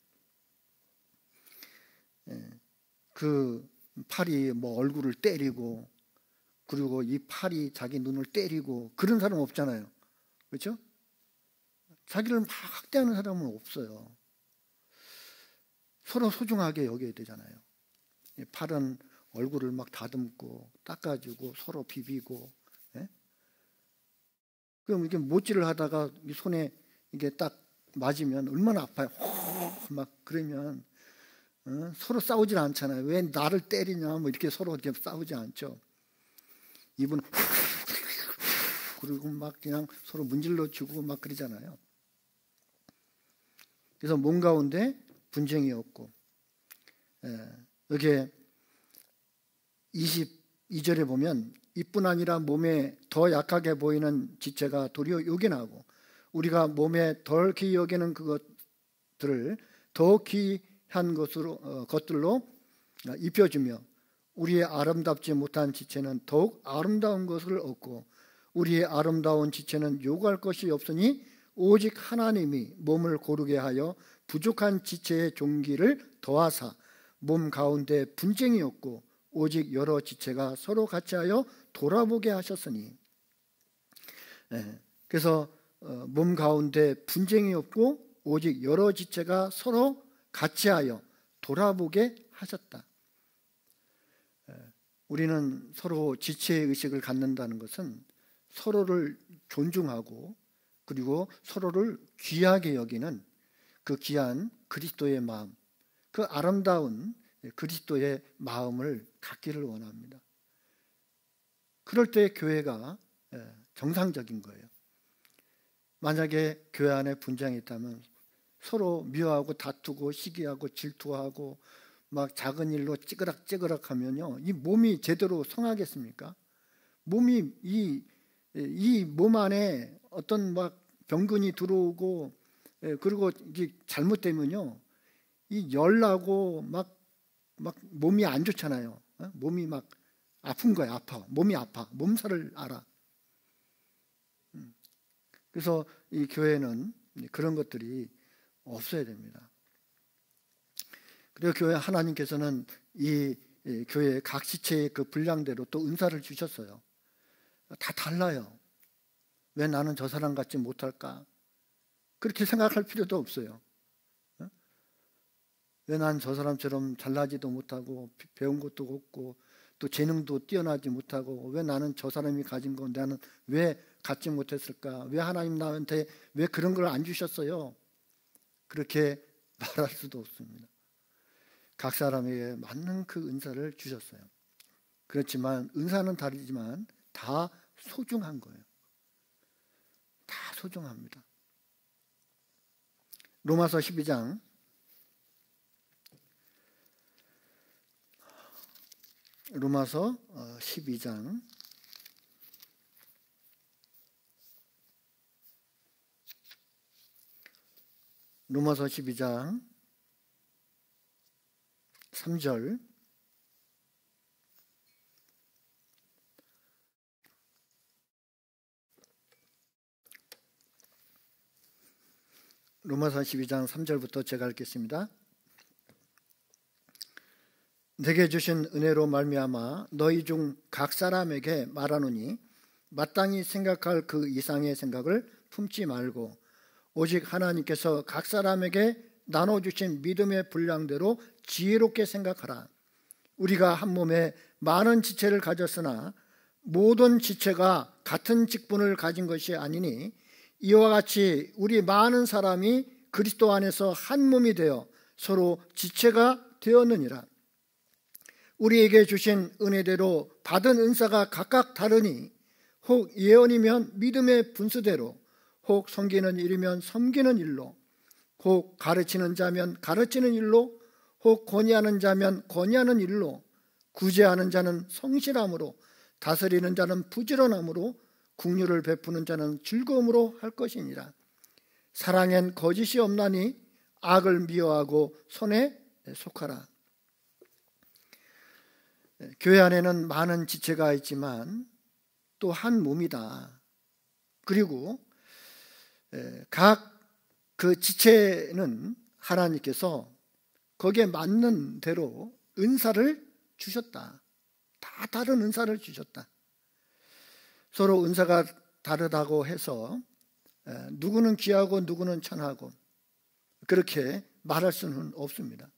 그 팔이 뭐 얼굴을 때리고 그리고 이 팔이 자기 눈을 때리고 그런 사람 없잖아요. 그렇죠? 자기를 막 학대하는 사람은 없어요. 서로 소중하게 여겨야 되잖아요. 팔은 얼굴을 막 다듬고 닦아주고 서로 비비고 그럼 이렇게 못질을 하다가 손에 이게 딱 맞으면 얼마나 아파요. 막 그러면 서로 싸우질 않잖아요. 왜 나를 때리냐 뭐 이렇게 서로 이렇게 싸우지 않죠. 입은 그리고 막 그냥 서로 문질러 주고 막 그러잖아요. 그래서 몸 가운데 분쟁이 없고 여기에 22절에 보면 이뿐 아니라 몸에 더 약하게 보이는 지체가 도리어 요긴하고 우리가 몸에 덜 귀히 여기는 그것들을 더 귀한 것들로 입혀주며 우리의 아름답지 못한 지체는 더욱 아름다운 것을 얻고 우리의 아름다운 지체는 요구할 것이 없으니 오직 하나님이 몸을 고르게 하여 부족한 지체의 종기를 더하사 몸 가운데 분쟁이 없고 오직 여러 지체가 서로 같이하여 돌아보게 하셨으니 그래서 몸 가운데 분쟁이 없고 오직 여러 지체가 서로 같이하여 돌아보게 하셨다. 우리는 서로 지체의 의식을 갖는다는 것은 서로를 존중하고 그리고 서로를 귀하게 여기는 그 귀한 그리스도의 마음, 그 아름다운 그리스도의 마음을 갖기를 원합니다. 그럴 때 교회가 정상적인 거예요. 만약에 교회 안에 분쟁이 있다면 서로 미워하고 다투고 시기하고 질투하고 막 작은 일로 찌그락찌그락 하면요, 이 몸이 제대로 성하겠습니까? 몸이 이 몸 안에 어떤 막 병근이 들어오고, 그리고 이게 잘못되면요, 이 열나고 막 몸이 안 좋잖아요. 몸이 막 아픈 거야. 아파. 몸이 아파. 몸살을 알아. 그래서 이 교회는 그런 것들이 없어야 됩니다. 그리고 교회 하나님께서는 이 교회 각 지체의 그 분량대로 또 은사를 주셨어요. 다 달라요. 왜 나는 저 사람 같지 못할까? 그렇게 생각할 필요도 없어요. 왜 난 저 사람처럼 잘나지도 못하고 배운 것도 없고 또 재능도 뛰어나지 못하고 왜 나는 저 사람이 가진 거 나는 왜 갖지 못했을까? 왜 하나님 나한테 왜 그런 걸 안 주셨어요? 그렇게 말할 수도 없습니다. 각 사람에게 맞는 그 은사를 주셨어요. 그렇지만 은사는 다르지만 다 소중한 거예요. 다 소중합니다. 로마서 12장 로마서 12장 로마서 12장 3절 로마서 12장 3절부터 제가 읽겠습니다. 내게 주신 은혜로 말미암아 너희 중 각 사람에게 말하노니 마땅히 생각할 그 이상의 생각을 품지 말고 오직 하나님께서 각 사람에게 나눠주신 믿음의 분량대로 지혜롭게 생각하라. 우리가 한 몸에 많은 지체를 가졌으나 모든 지체가 같은 직분을 가진 것이 아니니 이와 같이 우리 많은 사람이 그리스도 안에서 한 몸이 되어 서로 지체가 되었느니라. 우리에게 주신 은혜대로 받은 은사가 각각 다르니 혹 예언이면 믿음의 분수대로, 혹 섬기는 일이면 섬기는 일로, 혹 가르치는 자면 가르치는 일로, 혹 권위하는 자면 권위하는 일로, 구제하는 자는 성실함으로, 다스리는 자는 부지런함으로, 긍휼을 베푸는 자는 즐거움으로 할 것이니라. 사랑엔 거짓이 없나니 악을 미워하고 선에 속하라. 교회 안에는 많은 지체가 있지만 또 한 몸이다. 그리고 각 그 지체는 하나님께서 거기에 맞는 대로 은사를 주셨다. 다 다른 은사를 주셨다. 서로 은사가 다르다고 해서 누구는 귀하고 누구는 천하고 그렇게 말할 수는 없습니다.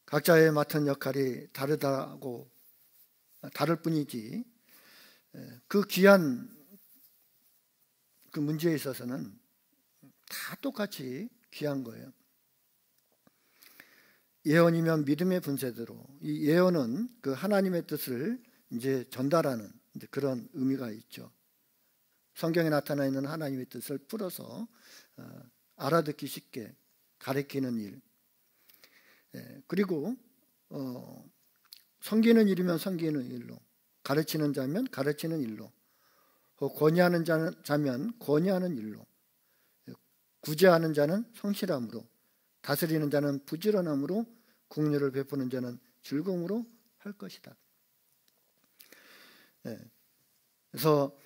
각자의 맡은 역할이 다를 뿐이지 그 귀한 그 문제에 있어서는 다 똑같이 귀한 거예요. 예언이면 믿음의 분쇄대로 이 예언은 그 하나님의 뜻을 이제 전달하는 이제 그런 의미가 있죠. 성경에 나타나 있는 하나님의 뜻을 풀어서 알아듣기 쉽게 가르치는 일. 그리고 섬기는 일이면 섬기는 일로, 가르치는 자면 가르치는 일로, 권위하는 자면 권위하는 일로, 구제하는 자는 성실함으로, 다스리는 자는 부지런함으로, 긍휼을 베푸는 자는 즐거움으로 할 것이다. 그래서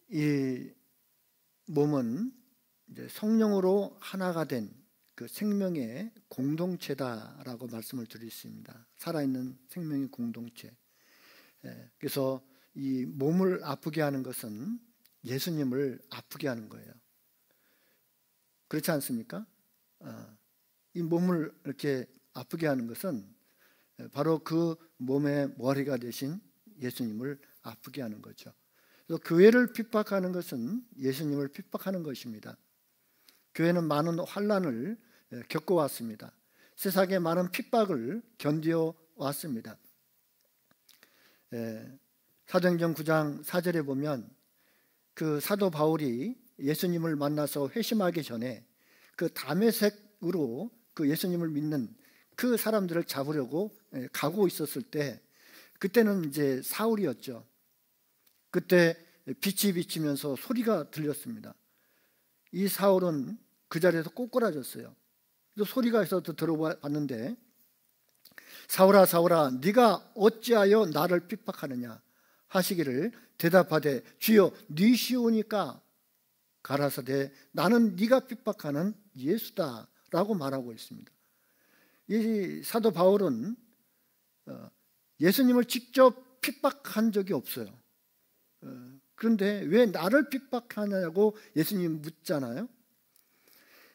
이 몸은 이제 성령으로 하나가 된 그 생명의 공동체다라고 말씀을 드리겠습니다. 살아있는 생명의 공동체. 그래서 이 몸을 아프게 하는 것은 예수님을 아프게 하는 거예요. 그렇지 않습니까? 이 몸을 이렇게 아프게 하는 것은 바로 그 몸의 머리가 되신 예수님을 아프게 하는 거죠. 그래서 교회를 핍박하는 것은 예수님을 핍박하는 것입니다. 교회는 많은 환난을 겪어왔습니다. 세상에 많은 핍박을 견뎌왔습니다. 사도행전 9장 4절에 보면 그 사도 바울이 예수님을 만나서 회심하기 전에 그 다메섹으로 그 예수님을 믿는 그 사람들을 잡으려고 가고 있었을 때, 그때는 이제 사울이었죠. 그때 빛이 비치면서 소리가 들렸습니다. 이 사울은 그 자리에서 꼬꾸라졌어요. 그래서 소리가 있어서 들어봤는데, 사울아 사울아 네가 어찌하여 나를 핍박하느냐 하시기를, 대답하되 주여 네시오니까 가라사대 나는 네가 핍박하는 예수다 라고 말하고 있습니다. 이 사도 바울은 예수님을 직접 핍박한 적이 없어요. 그런데 왜 나를 핍박하냐고 예수님 묻잖아요.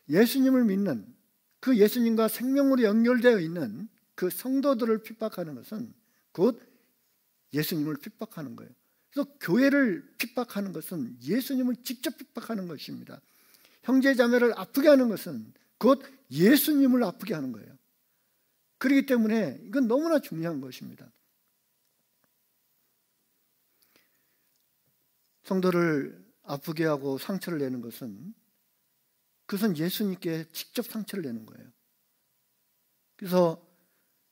예수님을 믿는, 그 예수님과 생명으로 연결되어 있는 그 성도들을 핍박하는 것은 곧 예수님을 핍박하는 거예요. 그래서 교회를 핍박하는 것은 예수님을 직접 핍박하는 것입니다. 형제자매를 아프게 하는 것은 곧 예수님을 아프게 하는 거예요. 그렇기 때문에 이건 너무나 중요한 것입니다. 성도를 아프게 하고 상처를 내는 것은, 그것은 예수님께 직접 상처를 내는 거예요. 그래서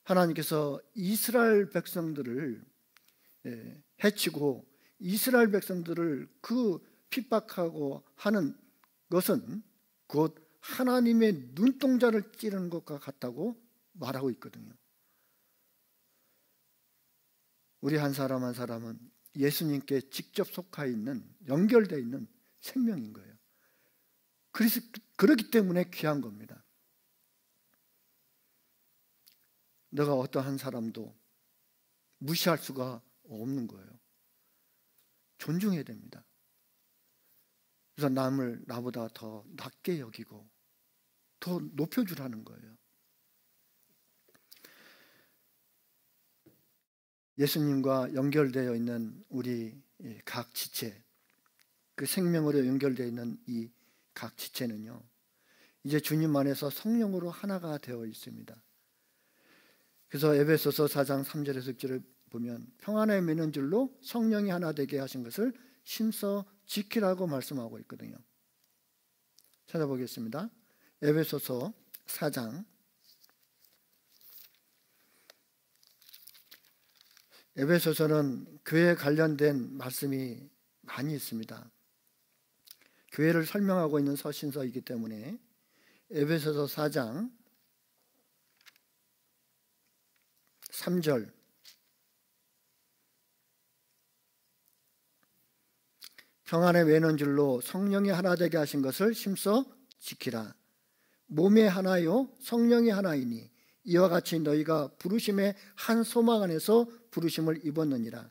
하나님께서 이스라엘 백성들을 해치고 이스라엘 백성들을 그 핍박하고 하는 것은 곧 하나님의 눈동자를 찌르는 것과 같다고 말하고 있거든요. 우리 한 사람 한 사람은 예수님께 직접 속해 있는, 연결되어 있는 생명인 거예요. 그래서 그렇기 때문에 귀한 겁니다. 내가 어떠한 사람도 무시할 수가 없는 거예요. 존중해야 됩니다. 그래서 남을 나보다 더 낮게 여기고 더 높여주라는 거예요. 예수님과 연결되어 있는 우리 각 지체, 그 생명으로 연결되어 있는 이 각 지체는요, 이제 주님 안에서 성령으로 하나가 되어 있습니다. 그래서 에베소서 4장 3절에서 6절을 보면 평안에 매는 줄로 성령이 하나 되게 하신 것을 힘써 지키라고 말씀하고 있거든요. 찾아보겠습니다. 에베소서 4장, 에베소서는 교회에 관련된 말씀이 많이 있습니다. 교회를 설명하고 있는 서신서이기 때문에 에베소서 4장 3절, 평안에 매는 줄로 성령이 하나 되게 하신 것을 힘써 지키라. 몸의 하나요 성령이 하나이니 이와 같이 너희가 부르심의 한 소망 안에서 부르심을 입었느니라.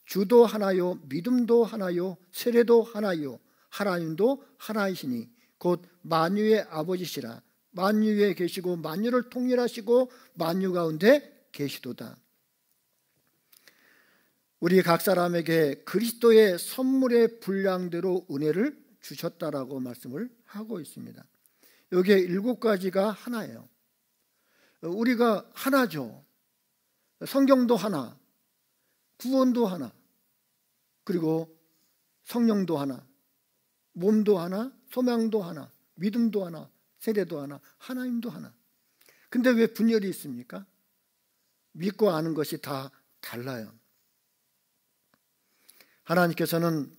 주도 하나요 믿음도 하나요 세례도 하나요 하나님도 하나이시니 곧 만유의 아버지시라. 만유에 계시고 만유를 통일하시고 만유 가운데 계시도다. 우리 각 사람에게 그리스도의 선물의 분량대로 은혜를 주셨다라고 말씀을 하고 있습니다. 여기에 7가지가 하나예요. 우리가 하나죠. 성경도 하나, 구원도 하나, 그리고 성령도 하나, 몸도 하나, 소망도 하나, 믿음도 하나, 세례도 하나, 하나님도 하나. 근데 왜 분열이 있습니까? 믿고 아는 것이 다 달라요. 하나님께서는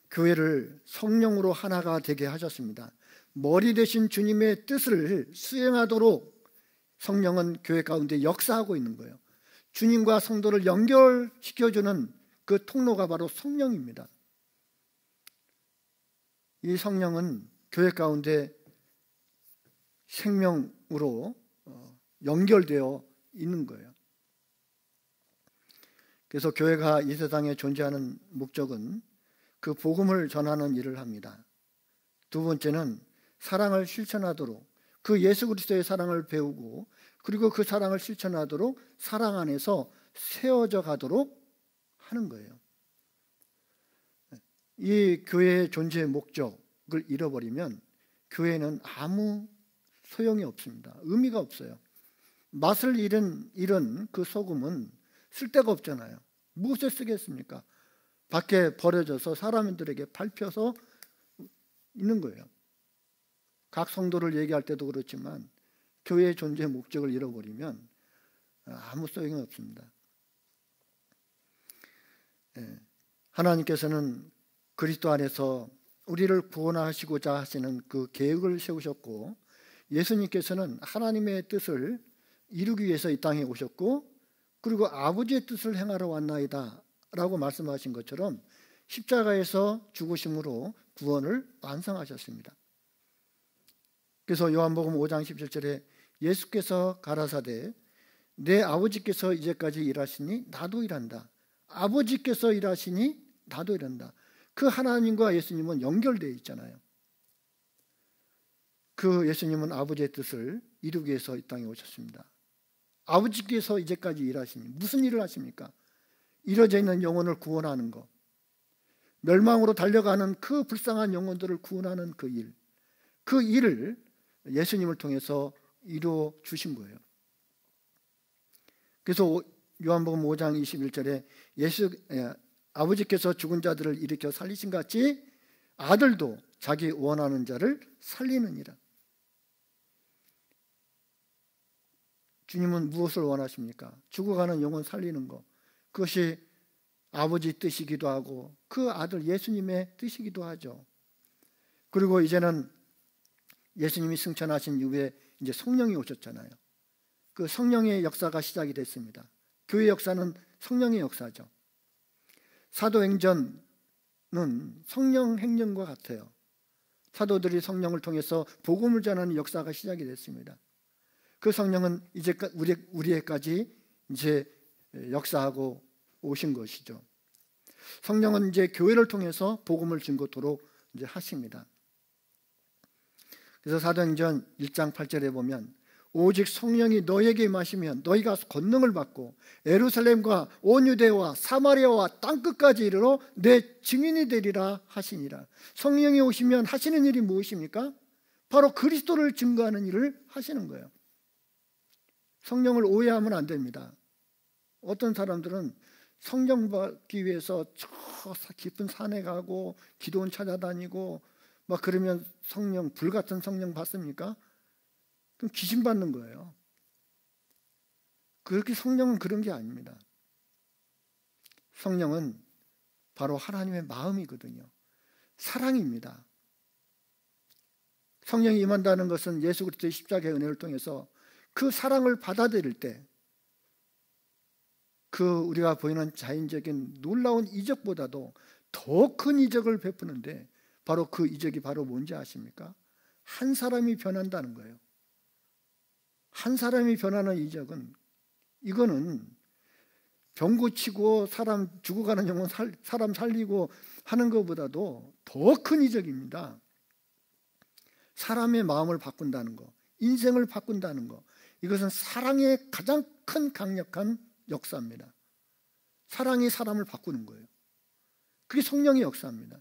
교회를 성령으로 하나가 되게 하셨습니다. 머리 되신 주님의 뜻을 수행하도록 성령은 교회 가운데 역사하고 있는 거예요. 주님과 성도를 연결시켜주는 그 통로가 바로 성령입니다. 이 성령은 교회 가운데 생명으로 연결되어 있는 거예요. 그래서 교회가 이 세상에 존재하는 목적은 그 복음을 전하는 일을 합니다. 두 번째는 사랑을 실천하도록, 그 예수 그리스도의 사랑을 배우고 그리고 그 사랑을 실천하도록 사랑 안에서 세워져 가도록 하는 거예요. 이 교회의 존재의 목적을 잃어버리면 교회는 아무 소용이 없습니다. 의미가 없어요. 맛을 잃은 그 소금은 쓸데가 없잖아요. 무엇에 쓰겠습니까? 밖에 버려져서 사람들에게 밟혀서 있는 거예요. 각 성도를 얘기할 때도 그렇지만 교회의 존재 목적을 잃어버리면 아무 소용이 없습니다. 하나님께서는 그리스도 안에서 우리를 구원하시고자 하시는 그 계획을 세우셨고, 예수님께서는 하나님의 뜻을 이루기 위해서 이 땅에 오셨고, 그리고 아버지의 뜻을 행하러 왔나이다 라고 말씀하신 것처럼 십자가에서 죽으심으로 구원을 완성하셨습니다. 그래서 요한복음 5장 17절에 예수께서 가라사대 내 아버지께서 이제까지 일하시니 나도 일한다. 아버지께서 일하시니 나도 일한다. 그 하나님과 예수님은 연결되어 있잖아요. 그 예수님은 아버지의 뜻을 이루기 위해서 이 땅에 오셨습니다. 아버지께서 이제까지 일하시니 무슨 일을 하십니까? 이뤄져 있는 영혼을 구원하는 것, 멸망으로 달려가는 그 불쌍한 영혼들을 구원하는 그 일, 그 일을 예수님을 통해서 이루어 주신 거예요. 그래서 요한복음 5장 21절에 아버지께서 죽은 자들을 일으켜 살리신 같이 아들도 자기 원하는 자를 살리느니라. 주님은 무엇을 원하십니까? 죽어가는 영혼 살리는 것. 그것이 아버지 뜻이기도 하고 그 아들 예수님의 뜻이기도 하죠. 그리고 이제는 예수님이 승천하신 이후에 이제 성령이 오셨잖아요. 그 성령의 역사가 시작이 됐습니다. 교회 역사는 성령의 역사죠. 사도행전은 성령 행전과 같아요. 사도들이 성령을 통해서 복음을 전하는 역사가 시작이 됐습니다. 그 성령은 이제 우리에까지 이제 역사하고 오신 것이죠. 성령은 이제 교회를 통해서 복음을 증거토록 이제 하십니다. 그래서 사도행전 1장 8절에 보면 오직 성령이 너에게 임하시면 너희가 권능을 받고 예루살렘과 온 유대와 사마리아와 땅끝까지 이르러 내 증인이 되리라 하시니라. 성령이 오시면 하시는 일이 무엇입니까? 바로 그리스도를 증거하는 일을 하시는 거예요. 성령을 오해하면 안 됩니다. 어떤 사람들은 성령 받기 위해서 저 깊은 산에 가고 기도원 찾아다니고 막 그러면 성령, 불같은 성령 받습니까? 그럼 귀신 받는 거예요. 그렇게 성령은 그런 게 아닙니다. 성령은 바로 하나님의 마음이거든요. 사랑입니다. 성령이 임한다는 것은 예수 그리스도의 십자가의 은혜를 통해서 그 사랑을 받아들일 때 그 우리가 보이는 자연적인 놀라운 이적보다도 더 큰 이적을 베푸는데 바로 그 이적이 바로 뭔지 아십니까? 한 사람이 변한다는 거예요. 한 사람이 변하는 이적은 이거는 병 고치고 사람 죽어가는 영혼 사람 살리고 하는 것보다도 더 큰 이적입니다. 사람의 마음을 바꾼다는 것, 인생을 바꾼다는 것, 이것은 사랑의 가장 큰 강력한 역사입니다. 사랑이 사람을 바꾸는 거예요. 그게 성령의 역사입니다.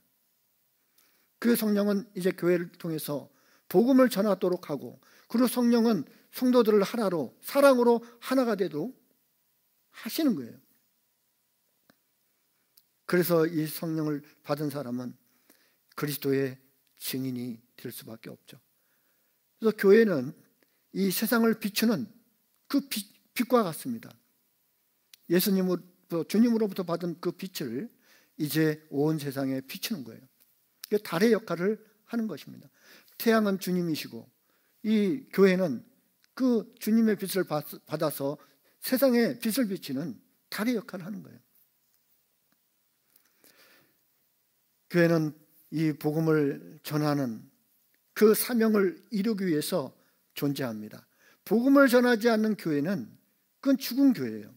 그 성령은 이제 교회를 통해서 복음을 전하도록 하고, 그리고 성령은 성도들을 하나로 사랑으로 하나가 되도록 하시는 거예요. 그래서 이 성령을 받은 사람은 그리스도의 증인이 될 수밖에 없죠. 그래서 교회는 이 세상을 비추는 그 빛과 같습니다. 주님으로부터 받은 그 빛을 이제 온 세상에 비추는 거예요. 달의 역할을 하는 것입니다. 태양은 주님이시고 이 교회는 그 주님의 빛을 받아서 세상에 빛을 비치는 달의 역할을 하는 거예요. 교회는 이 복음을 전하는 그 사명을 이루기 위해서 존재합니다. 복음을 전하지 않는 교회는 그건 죽은 교회예요.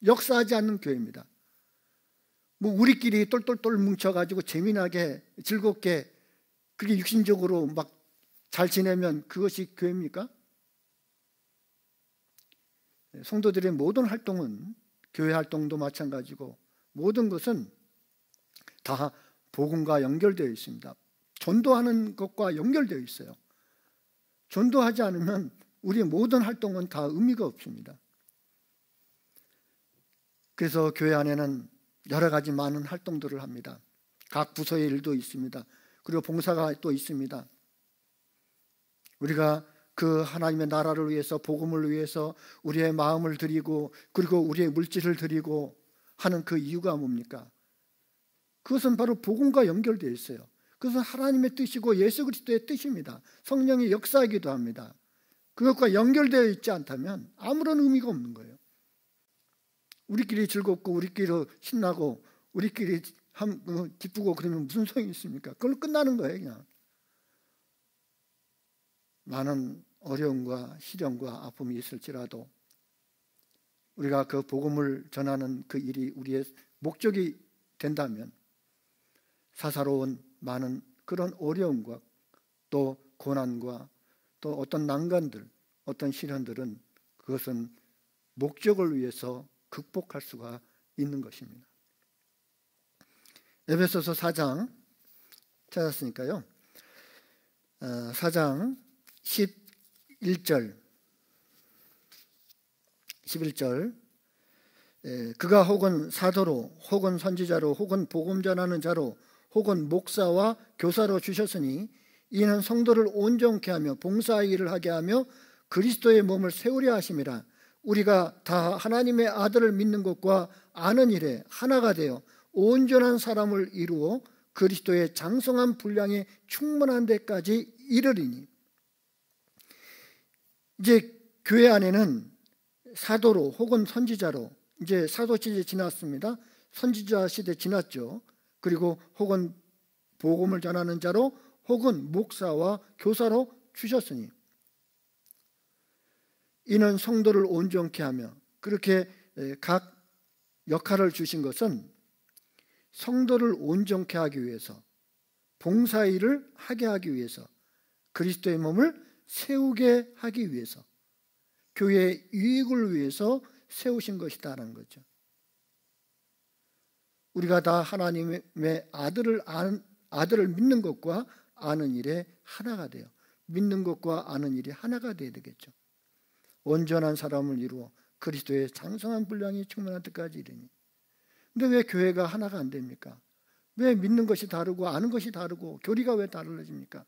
역사하지 않는 교회입니다. 우리끼리 똘똘똘 뭉쳐가지고 재미나게 즐겁게 그게 육신적으로 막 잘 지내면 그것이 교회입니까? 성도들의 모든 활동은, 교회 활동도 마찬가지고 모든 것은 다 복음과 연결되어 있습니다. 전도하는 것과 연결되어 있어요. 전도하지 않으면 우리의 모든 활동은 다 의미가 없습니다. 그래서 교회 안에는 여러 가지 많은 활동들을 합니다. 각 부서의 일도 있습니다. 그리고 봉사가 또 있습니다. 우리가 그 하나님의 나라를 위해서, 복음을 위해서 우리의 마음을 드리고 그리고 우리의 물질을 드리고 하는 그 이유가 뭡니까? 그것은 바로 복음과 연결되어 있어요. 그것은 하나님의 뜻이고 예수 그리스도의 뜻입니다. 성령이 역사하기도 합니다. 그것과 연결되어 있지 않다면 아무런 의미가 없는 거예요. 우리끼리 즐겁고 우리끼리 신나고 우리끼리 기쁘고 그러면 무슨 소용이 있습니까? 그걸로 끝나는 거예요. 그냥 많은 어려움과 시련과 아픔이 있을지라도 우리가 그 복음을 전하는 그 일이 우리의 목적이 된다면 사사로운 많은 그런 어려움과 또 고난과 또 어떤 난관들, 어떤 시련들은 그것은 목적을 위해서 극복할 수가 있는 것입니다. 에베소서 4장 찾았으니까요. 4장 11절 그가 혹은 사도로 혹은 선지자로 혹은 복음 전하는 자로 혹은 목사와 교사로 주셨으니 이는 성도를 온전케 하며 봉사의 일을 하게 하며 그리스도의 몸을 세우려 하심이라. 우리가 다 하나님의 아들을 믿는 것과 아는 일에 하나가 되어 온전한 사람을 이루어 그리스도의 장성한 분량에 충만한 데까지 이르리니. 이제 교회 안에는 사도로 혹은 선지자로, 이제 사도 시대 지났습니다. 선지자 시대 지났죠. 그리고 혹은 복음을 전하는 자로 혹은 목사와 교사로 주셨으니 이는 성도를 온전케 하며, 그렇게 각 역할을 주신 것은 성도를 온전케 하기 위해서, 봉사일을 하게 하기 위해서, 그리스도의 몸을 세우게 하기 위해서, 교회의 유익을 위해서 세우신 것이다라는 거죠. 우리가 다 하나님의 아들을 믿는 것과 아는 일에 하나가 돼요. 믿는 것과 아는 일이 하나가 돼야 되겠죠. 온전한 사람을 이루어 그리스도의 장성한 분량이 충만한 때까지 이르니. 근데 왜 교회가 하나가 안 됩니까? 왜 믿는 것이 다르고 아는 것이 다르고 교리가 왜 달라집니까?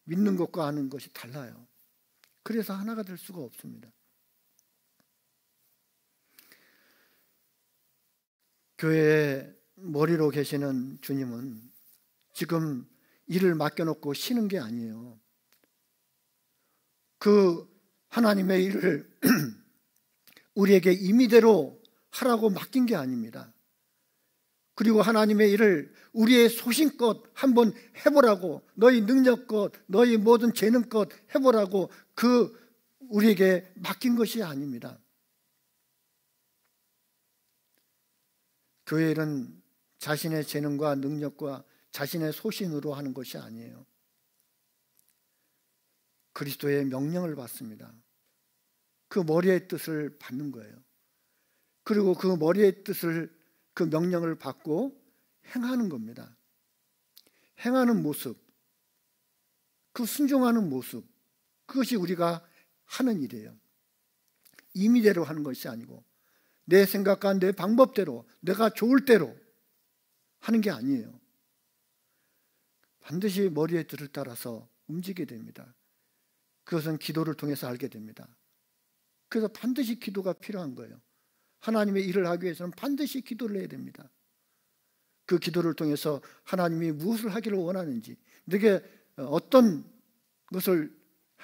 믿는 것과 아는 것이 달라요. 그래서 하나가 될 수가 없습니다. 교회의 머리로 계시는 주님은 지금 일을 맡겨놓고 쉬는 게 아니에요. 그 하나님의 일을 우리에게 임의대로 하라고 맡긴 게 아닙니다. 그리고 하나님의 일을 우리의 소신껏 한번 해보라고, 너희 능력껏, 너희 모든 재능껏 해보라고 우리에게 맡긴 것이 아닙니다. 교회 일은 자신의 재능과 능력과 자신의 소신으로 하는 것이 아니에요. 그리스도의 명령을 받습니다. 그 머리의 뜻을 받는 거예요. 그리고 그 머리의 뜻을, 그 명령을 받고 행하는 겁니다. 행하는 모습, 그 순종하는 모습, 그것이 우리가 하는 일이에요. 임의대로 하는 것이 아니고 내 생각과 내 방법대로, 내가 좋을 대로 하는 게 아니에요. 반드시 머리의 뜻을 따라서 움직이게 됩니다. 그것은 기도를 통해서 알게 됩니다. 그래서 반드시 기도가 필요한 거예요. 하나님의 일을 하기 위해서는 반드시 기도를 해야 됩니다. 그 기도를 통해서 하나님이 무엇을 하기를 원하는지, 내게 어떤 것을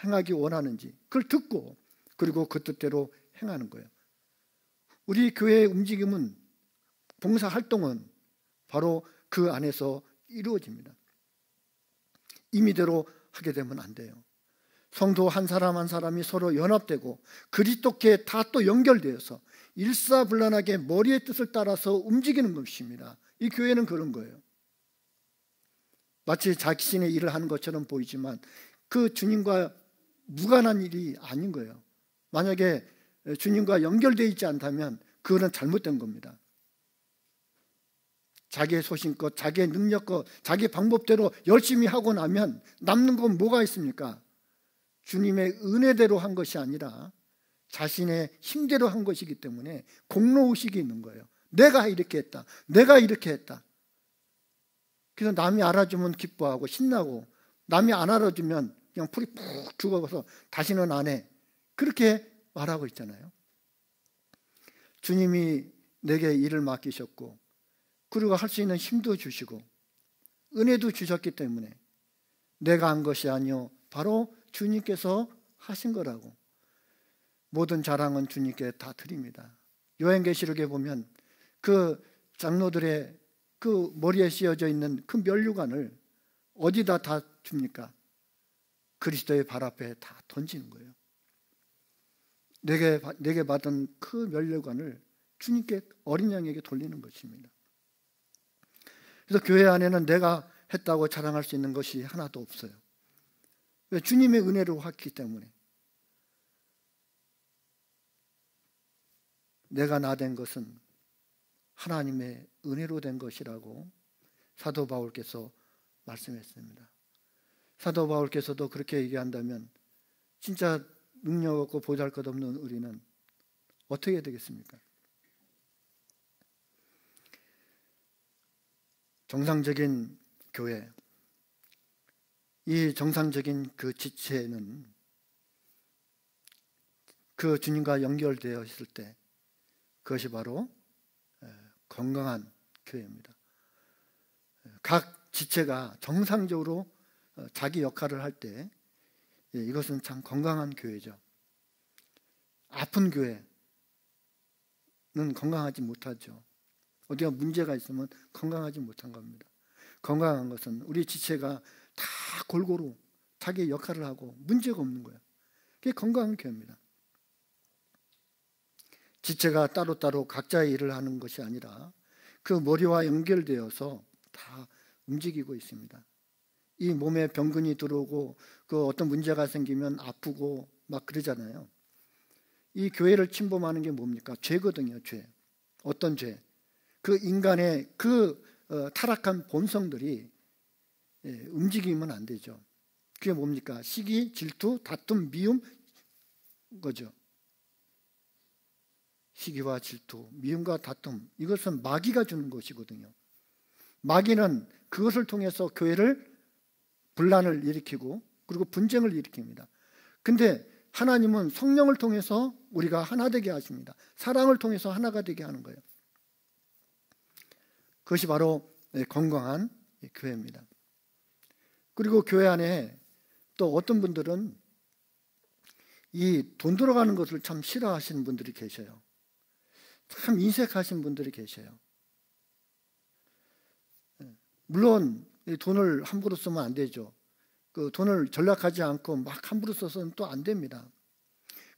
행하기 원하는지 그걸 듣고 그리고 그 뜻대로 행하는 거예요. 우리 교회의 움직임은, 봉사활동은 바로 그 안에서 이루어집니다. 임의대로 하게 되면 안 돼요. 성도 한 사람 한 사람이 서로 연합되고 그리스도께 다 또 연결되어서 일사불란하게 머리의 뜻을 따라서 움직이는 것입니다. 이 교회는 그런 거예요. 마치 자신의 일을 하는 것처럼 보이지만 그 주님과 무관한 일이 아닌 거예요. 만약에 주님과 연결되어 있지 않다면 그거는 잘못된 겁니다. 자기의 소신껏, 자기의 능력껏, 자기 방법대로 열심히 하고 나면 남는 건 뭐가 있습니까? 주님의 은혜대로 한 것이 아니라 자신의 힘대로 한 것이기 때문에 공로의식이 있는 거예요. 내가 이렇게 했다, 내가 이렇게 했다. 그래서 남이 알아주면 기뻐하고 신나고, 남이 안 알아주면 그냥 풀이 푹 죽어서 다시는 안 해. 그렇게 말하고 있잖아요. 주님이 내게 일을 맡기셨고 그리고 할 수 있는 힘도 주시고 은혜도 주셨기 때문에 내가 한 것이 아니요 바로 주님께서 하신 거라고. 모든 자랑은 주님께 다 드립니다. 요한계시록에 보면 그 장로들의 그 머리에 씌어져 있는 그 면류관을 어디다 다 줍니까? 그리스도의 발 앞에 다 던지는 거예요. 내게 받은 그 면류관을 주님께, 어린 양에게 돌리는 것입니다. 그래서 교회 안에는 내가 했다고 자랑할 수 있는 것이 하나도 없어요. 왜? 주님의 은혜로 왔기 때문에. 내가 나 된 것은 하나님의 은혜로 된 것이라고 사도 바울께서 말씀했습니다. 사도 바울께서도 그렇게 얘기한다면 진짜 능력 없고 보잘것없는 우리는 어떻게 되겠습니까? 정상적인 교회, 이 정상적인 그 지체는 그 주님과 연결되어 있을 때 그것이 바로 건강한 교회입니다. 각 지체가 정상적으로 자기 역할을 할 때 이것은 참 건강한 교회죠. 아픈 교회는 건강하지 못하죠. 어디가 문제가 있으면 건강하지 못한 겁니다. 건강한 것은 우리 지체가 다 골고루 자기 역할을 하고 문제가 없는 거예요. 그게 건강한 교회입니다. 지체가 따로따로 각자의 일을 하는 것이 아니라 그 머리와 연결되어서 다 움직이고 있습니다. 이 몸에 병균이 들어오고 그 어떤 문제가 생기면 아프고 막 그러잖아요. 이 교회를 침범하는 게 뭡니까? 죄거든요. 죄. 어떤 죄? 그 인간의 그 타락한 본성들이 움직이면 안 되죠. 그게 뭡니까? 시기, 질투, 다툼, 미움 거죠. 시기와 질투, 미움과 다툼, 이것은 마귀가 주는 것이거든요. 마귀는 그것을 통해서 교회를 분란을 일으키고 그리고 분쟁을 일으킵니다. 근데 하나님은 성령을 통해서 우리가 하나 되게 하십니다. 사랑을 통해서 하나가 되게 하는 거예요. 그것이 바로 건강한 교회입니다. 그리고 교회 안에 또 어떤 분들은 이 돈 들어가는 것을 참 싫어하시는 분들이 계셔요. 참 인색하신 분들이 계셔요. 물론 돈을 함부로 쓰면 안 되죠. 그 돈을 전락하지 않고 막 함부로 써서는 또 안 됩니다.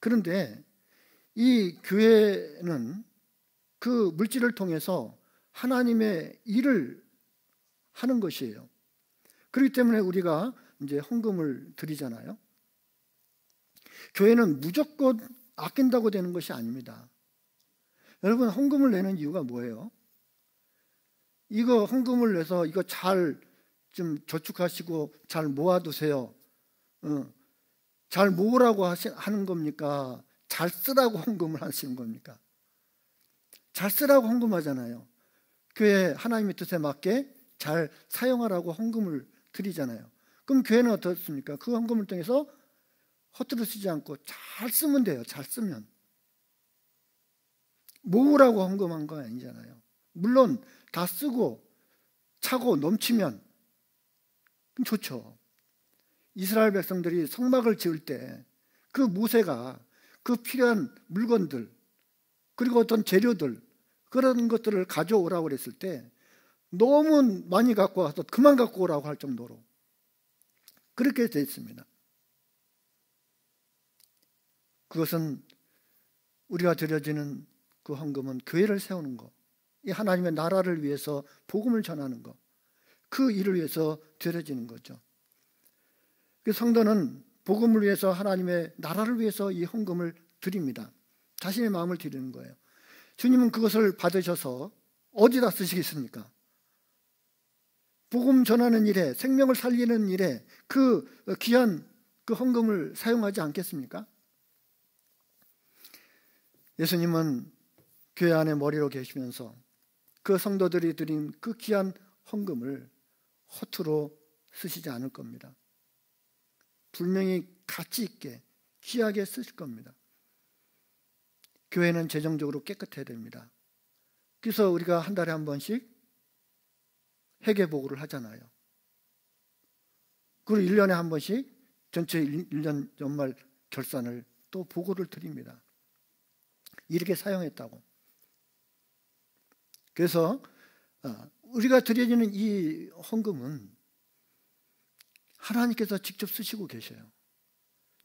그런데 이 교회는 그 물질을 통해서 하나님의 일을 하는 것이에요. 그렇기 때문에 우리가 이제 헌금을 드리잖아요. 교회는 무조건 아낀다고 되는 것이 아닙니다. 여러분, 헌금을 내는 이유가 뭐예요? 이거 헌금을 내서 이거 잘 좀 저축하시고 잘 모아두세요. 잘 모으라고 하는 겁니까? 잘 쓰라고 헌금을 하시는 겁니까? 잘 쓰라고 헌금하잖아요. 교회 하나님의 뜻에 맞게 잘 사용하라고 헌금을 드리잖아요. 그럼 교회는 어떻습니까? 그 헌금을 통해서 허투루 쓰지 않고 잘 쓰면 돼요. 잘 쓰면. 모으라고 헌금한 거 아니잖아요. 물론 다 쓰고 차고 넘치면 좋죠. 이스라엘 백성들이 성막을 지을 때 그 모세가 그 필요한 물건들 그리고 어떤 재료들 그런 것들을 가져오라고 그랬을 때 너무 많이 갖고 와서 그만 갖고 오라고 할 정도로 그렇게 되어 있습니다. 그것은 우리가 드려지는 그 헌금은 교회를 세우는 것, 이 하나님의 나라를 위해서 복음을 전하는 것, 그 일을 위해서 드려지는 거죠. 그 성도는 복음을 위해서 하나님의 나라를 위해서 이 헌금을 드립니다. 자신의 마음을 드리는 거예요. 주님은 그것을 받으셔서 어디다 쓰시겠습니까? 복음 전하는 일에, 생명을 살리는 일에 그 귀한 그 헌금을 사용하지 않겠습니까? 예수님은 교회 안에 머리로 계시면서 그 성도들이 드린 그 귀한 헌금을 허투루 쓰시지 않을 겁니다. 분명히 가치 있게 귀하게 쓰실 겁니다. 교회는 재정적으로 깨끗해야 됩니다. 그래서 우리가 한 달에 한 번씩 회계보고를 하잖아요. 그리고 1년에 한 번씩 전체 1년 연말 결산을 또 보고를 드립니다. 이렇게 사용했다고. 그래서 우리가 드려지는 이 헌금은 하나님께서 직접 쓰시고 계셔요.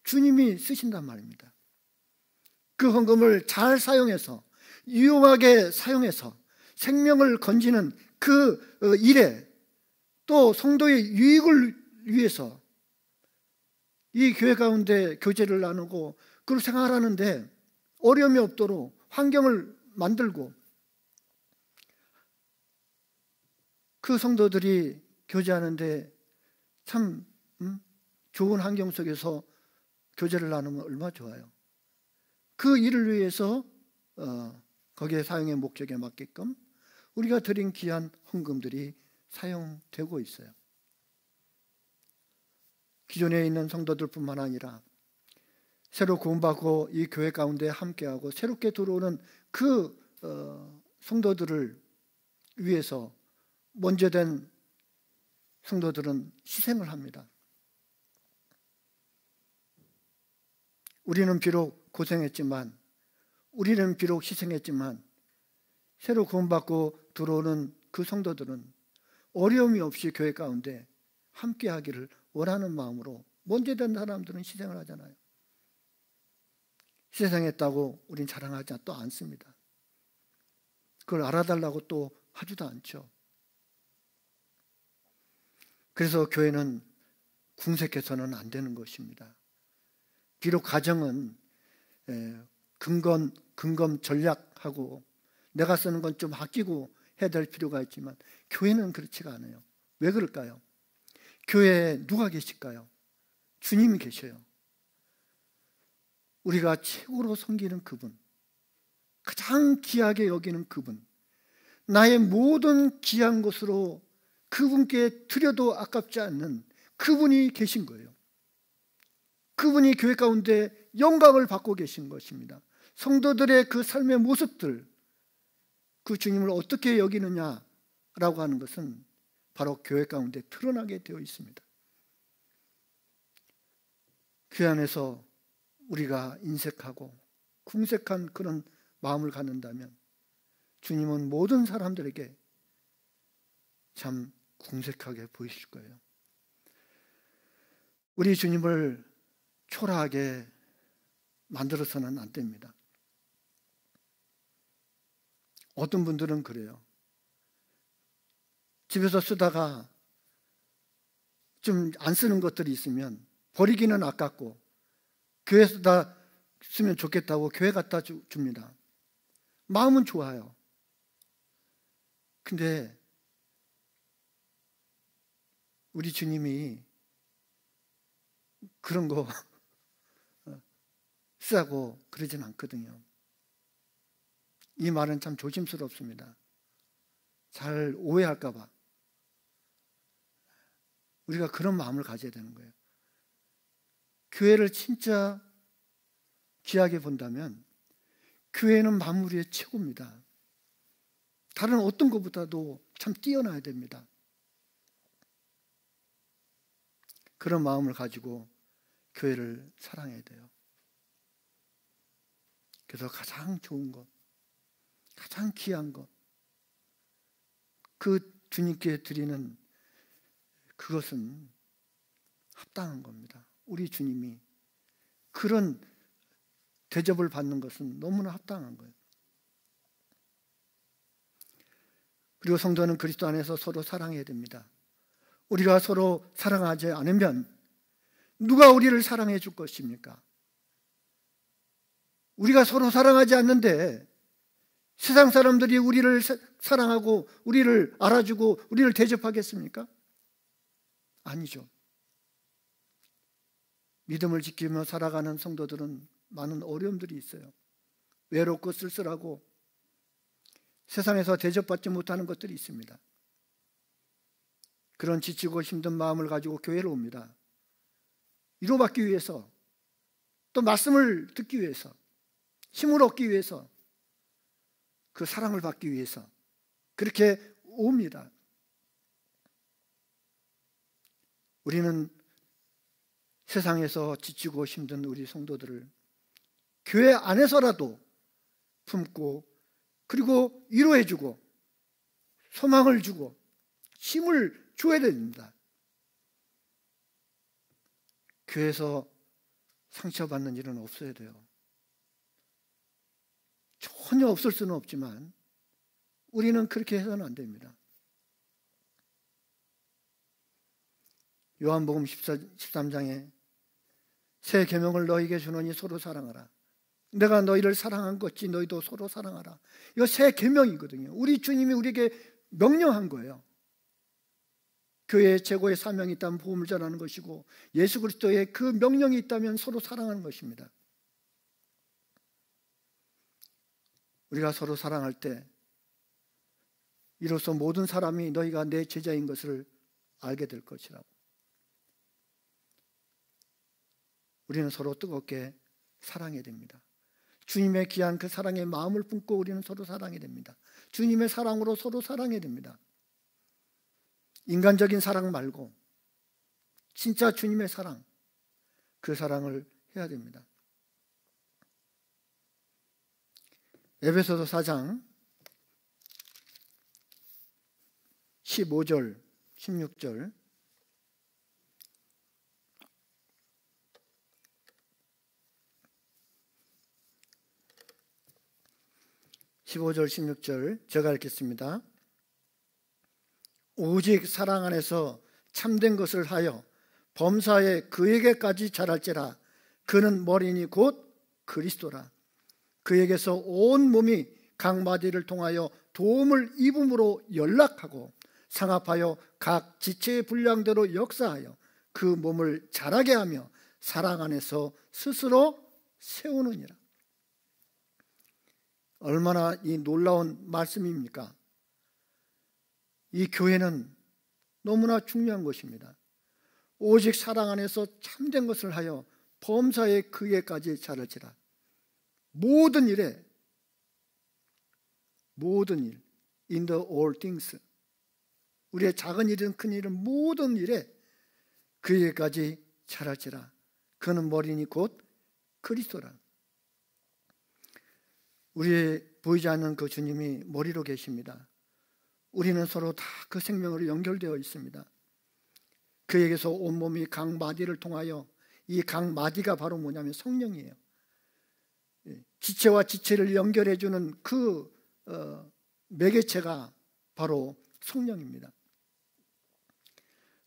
주님이 쓰신단 말입니다. 그 헌금을 잘 사용해서 유용하게 사용해서 생명을 건지는 그 일에 또 성도의 유익을 위해서 이 교회 가운데 교제를 나누고 그걸 생활하는데 어려움이 없도록 환경을 만들고 그 성도들이 교제하는데 참 좋은 환경 속에서 교제를 나누면 얼마나 좋아요. 그 일을 위해서 거기에 사용의 목적에 맞게끔 우리가 드린 귀한 헌금들이 사용되고 있어요. 기존에 있는 성도들뿐만 아니라 새로 구원받고 이 교회 가운데 함께하고 새롭게 들어오는 그 성도들을 위해서 먼저 된 성도들은 희생을 합니다. 우리는 비록 고생했지만, 우리는 비록 희생했지만 새로 구원받고 들어오는 그 성도들은 어려움이 없이 교회 가운데 함께하기를 원하는 마음으로 먼저 된 사람들은 희생을 하잖아요. 희생했다고 우린 자랑하지 또 않습니다. 그걸 알아달라고 또 하지도 않죠. 그래서 교회는 궁색해서는 안 되는 것입니다. 비록 가정은 근검 전략하고 내가 쓰는 건 좀 아끼고 해야 될 필요가 있지만 교회는 그렇지가 않아요. 왜 그럴까요? 교회에 누가 계실까요? 주님이 계셔요. 우리가 최고로 섬기는 그분, 가장 귀하게 여기는 그분, 나의 모든 귀한 것으로 그분께 드려도 아깝지 않는 그분이 계신 거예요. 그분이 교회 가운데 영광을 받고 계신 것입니다. 성도들의 그 삶의 모습들, 그 주님을 어떻게 여기느냐라고 하는 것은 바로 교회 가운데 드러나게 되어 있습니다. 그 안에서 우리가 인색하고 궁색한 그런 마음을 갖는다면 주님은 모든 사람들에게 참 궁색하게 보이실 거예요. 우리 주님을 초라하게 만들어서는 안 됩니다. 어떤 분들은 그래요. 집에서 쓰다가 좀 안 쓰는 것들이 있으면 버리기는 아깝고 교회에서 다 쓰면 좋겠다고 교회 갖다 줍니다. 마음은 좋아요. 근데 우리 주님이 그런 거 쓰라고 그러진 않거든요. 이 말은 참 조심스럽습니다. 잘 오해할까 봐. 우리가 그런 마음을 가져야 되는 거예요. 교회를 진짜 귀하게 본다면 교회는 만물의 최고입니다. 다른 어떤 것보다도 참 뛰어나야 됩니다. 그런 마음을 가지고 교회를 사랑해야 돼요. 그래서 가장 좋은 것, 가장 귀한 것, 그 주님께 드리는 그것은 합당한 겁니다. 우리 주님이 그런 대접을 받는 것은 너무나 합당한 거예요. 그리고 성도는 그리스도 안에서 서로 사랑해야 됩니다. 우리가 서로 사랑하지 않으면 누가 우리를 사랑해 줄 것입니까? 우리가 서로 사랑하지 않는데 세상 사람들이 우리를 사랑하고 우리를 알아주고 우리를 대접하겠습니까? 아니죠. 믿음을 지키며 살아가는 성도들은 많은 어려움들이 있어요. 외롭고 쓸쓸하고 세상에서 대접받지 못하는 것들이 있습니다. 그런 지치고 힘든 마음을 가지고 교회로 옵니다. 위로받기 위해서, 또 말씀을 듣기 위해서, 힘을 얻기 위해서, 그 사랑을 받기 위해서 그렇게 옵니다. 우리는 세상에서 지치고 힘든 우리 성도들을 교회 안에서라도 품고, 그리고 위로해주고 소망을 주고 힘을 줘야 됩니다. 교회에서 상처받는 일은 없어야 돼요. 전혀 없을 수는 없지만 우리는 그렇게 해서는 안 됩니다. 요한복음 13장에 새 계명을 너희에게 주노니 서로 사랑하라. 내가 너희를 사랑한 것 같이 너희도 서로 사랑하라. 이거 새 계명이거든요. 우리 주님이 우리에게 명령한 거예요. 교회의 최고의 사명이 있다면 복음을 전하는 것이고, 예수 그리스도의 그 명령이 있다면 서로 사랑하는 것입니다. 우리가 서로 사랑할 때 이로써 모든 사람이 너희가 내 제자인 것을 알게 될 것이라고. 우리는 서로 뜨겁게 사랑해야 됩니다. 주님의 귀한 그 사랑의 마음을 품고 우리는 서로 사랑해야 됩니다. 주님의 사랑으로 서로 사랑해야 됩니다. 인간적인 사랑 말고 진짜 주님의 사랑, 그 사랑을 해야 됩니다. 에베소서 4장 15절 16절, 제가 읽겠습니다. 오직 사랑 안에서 참된 것을 하여 범사에 그에게까지 자랄지라. 그는 머리니 곧 그리스도라. 그에게서 온 몸이 각 마디를 통하여 도움을 입음으로 연락하고 상합하여 각 지체의 분량대로 역사하여 그 몸을 자라게 하며 사랑 안에서 스스로 세우느니라. 얼마나 이 놀라운 말씀입니까? 이 교회는 너무나 중요한 것입니다. 오직 사랑 안에서 참된 것을 하여 범사에 그에까지 자랄지라. 모든 일에, 모든 일, in the all things, 우리의 작은 일은 큰 일은 모든 일에 그에까지 자랄지라. 그는 머리니 곧 그리스도라. 우리의 보이지 않는 그 주님이 머리로 계십니다. 우리는 서로 다 그 생명으로 연결되어 있습니다. 그에게서 온몸이 각 마디를 통하여, 이 각 마디가 바로 뭐냐면 성령이에요. 지체와 지체를 연결해주는 그 매개체가 바로 성령입니다.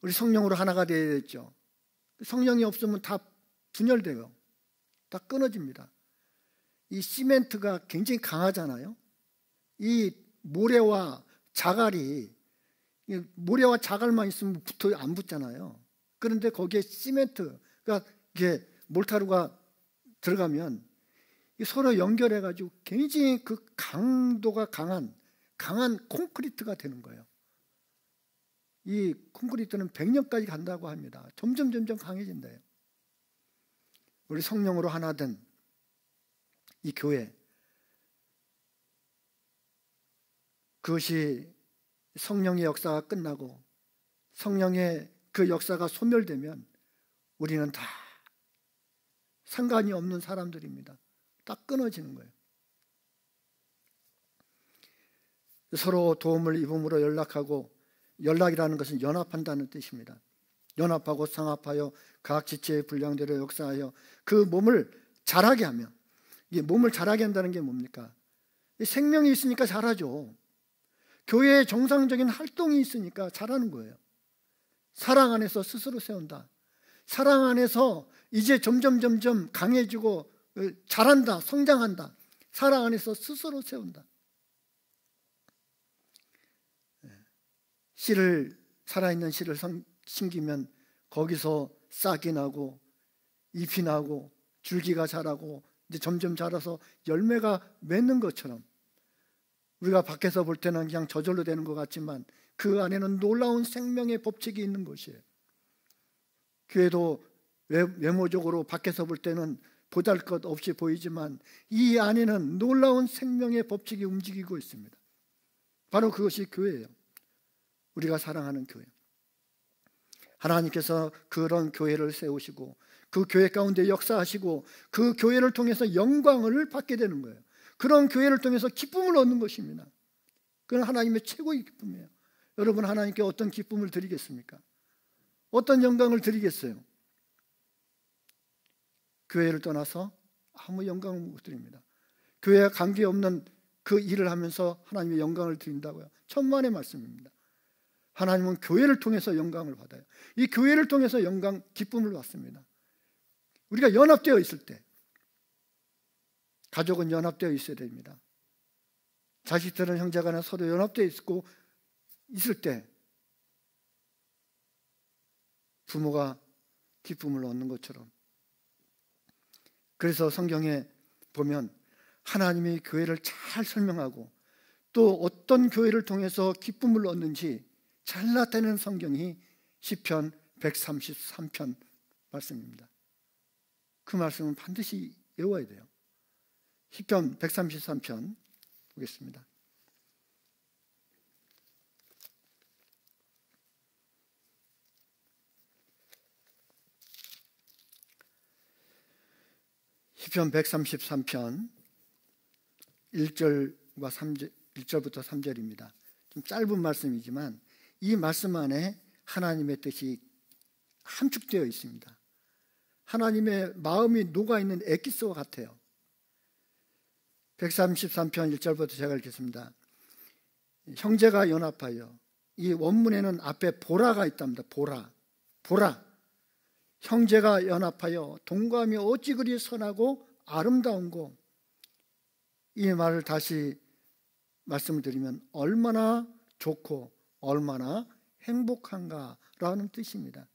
우리 성령으로 하나가 되어야 됐죠. 성령이 없으면 다 분열돼요. 다 끊어집니다. 이 시멘트가 굉장히 강하잖아요. 이 모래와 자갈이, 모래와 자갈만 있으면 안 붙잖아요. 그런데 거기에 시멘트가, 이게 몰타루가 들어가면 서로 연결해가지고 굉장히 그 강도가 강한 콘크리트가 되는 거예요. 이 콘크리트는 100년까지 간다고 합니다. 점점 강해진대요. 우리 성령으로 하나 된 이 교회, 그것이 성령의 역사가 끝나고 성령의 그 역사가 소멸되면 우리는 다 상관이 없는 사람들입니다. 딱 끊어지는 거예요. 서로 도움을 입음으로 연락하고, 연락이라는 것은 연합한다는 뜻입니다. 연합하고 상합하여 각 지체의 분량대로 역사하여 그 몸을 자라게 하며, 이게 몸을 자라게 한다는 게 뭡니까? 생명이 있으니까 자라죠. 교회의 정상적인 활동이 있으니까 자라는 거예요. 사랑 안에서 스스로 세운다. 사랑 안에서 이제 점점 강해지고 자란다, 성장한다. 사랑 안에서 스스로 세운다. 살아있는 씨를 심기면 거기서 싹이 나고 잎이 나고 줄기가 자라고 이제 점점 자라서 열매가 맺는 것처럼, 우리가 밖에서 볼 때는 그냥 저절로 되는 것 같지만 그 안에는 놀라운 생명의 법칙이 있는 것이에요. 교회도 외모적으로 밖에서 볼 때는 보잘것없이 보이지만 이 안에는 놀라운 생명의 법칙이 움직이고 있습니다. 바로 그것이 교회예요. 우리가 사랑하는 교회. 하나님께서 그런 교회를 세우시고 그 교회 가운데 역사하시고 그 교회를 통해서 영광을 받게 되는 거예요. 그런 교회를 통해서 기쁨을 얻는 것입니다. 그건 하나님의 최고의 기쁨이에요. 여러분, 하나님께 어떤 기쁨을 드리겠습니까? 어떤 영광을 드리겠어요? 교회를 떠나서 아무 영광을 못 드립니다. 교회와 관계없는 그 일을 하면서 하나님의 영광을 드린다고요? 천만의 말씀입니다. 하나님은 교회를 통해서 영광을 받아요. 이 교회를 통해서 영광, 기쁨을 받습니다. 우리가 연합되어 있을 때, 가족은 연합되어 있어야 됩니다. 자식들은 형제간에 서로 연합되어 있을 때 부모가 기쁨을 얻는 것처럼, 그래서 성경에 보면 하나님이 교회를 잘 설명하고 또 어떤 교회를 통해서 기쁨을 얻는지 잘 나타내는 성경이 시편 133편 말씀입니다. 그 말씀은 반드시 외워야 돼요. 시편 133편 보겠습니다. 시편 133편 1절부터 3절입니다. 좀 짧은 말씀이지만 이 말씀 안에 하나님의 뜻이 함축되어 있습니다. 하나님의 마음이 녹아있는 엑기스와 같아요. 133편 1절부터 제가 읽겠습니다. 형제가 연합하여, 이 원문에는 앞에 보라가 있답니다. 보라. 형제가 연합하여 동거하며 어찌 그리 선하고 아름다운고. 이 말을 다시 말씀을 드리면 얼마나 좋고 얼마나 행복한가라는 뜻입니다.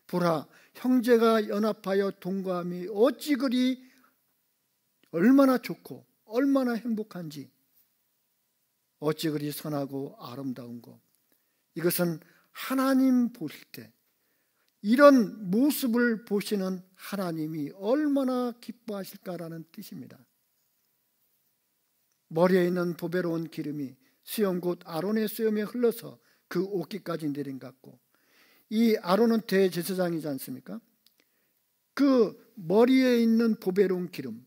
보라, 형제가 연합하여 동거함이 어찌 그리 얼마나 좋고 얼마나 행복한지, 어찌 그리 선하고 아름다운고. 이것은 하나님 보실 때 이런 모습을 보시는 하나님이 얼마나 기뻐하실까라는 뜻입니다. 머리에 있는 보배로운 기름이 수염 곧 아론의 수염에 흘러서 그 옷깃까지 내린 것 같고, 이 아론은 대제사장이지 않습니까? 그 머리에 있는 보배로운 기름,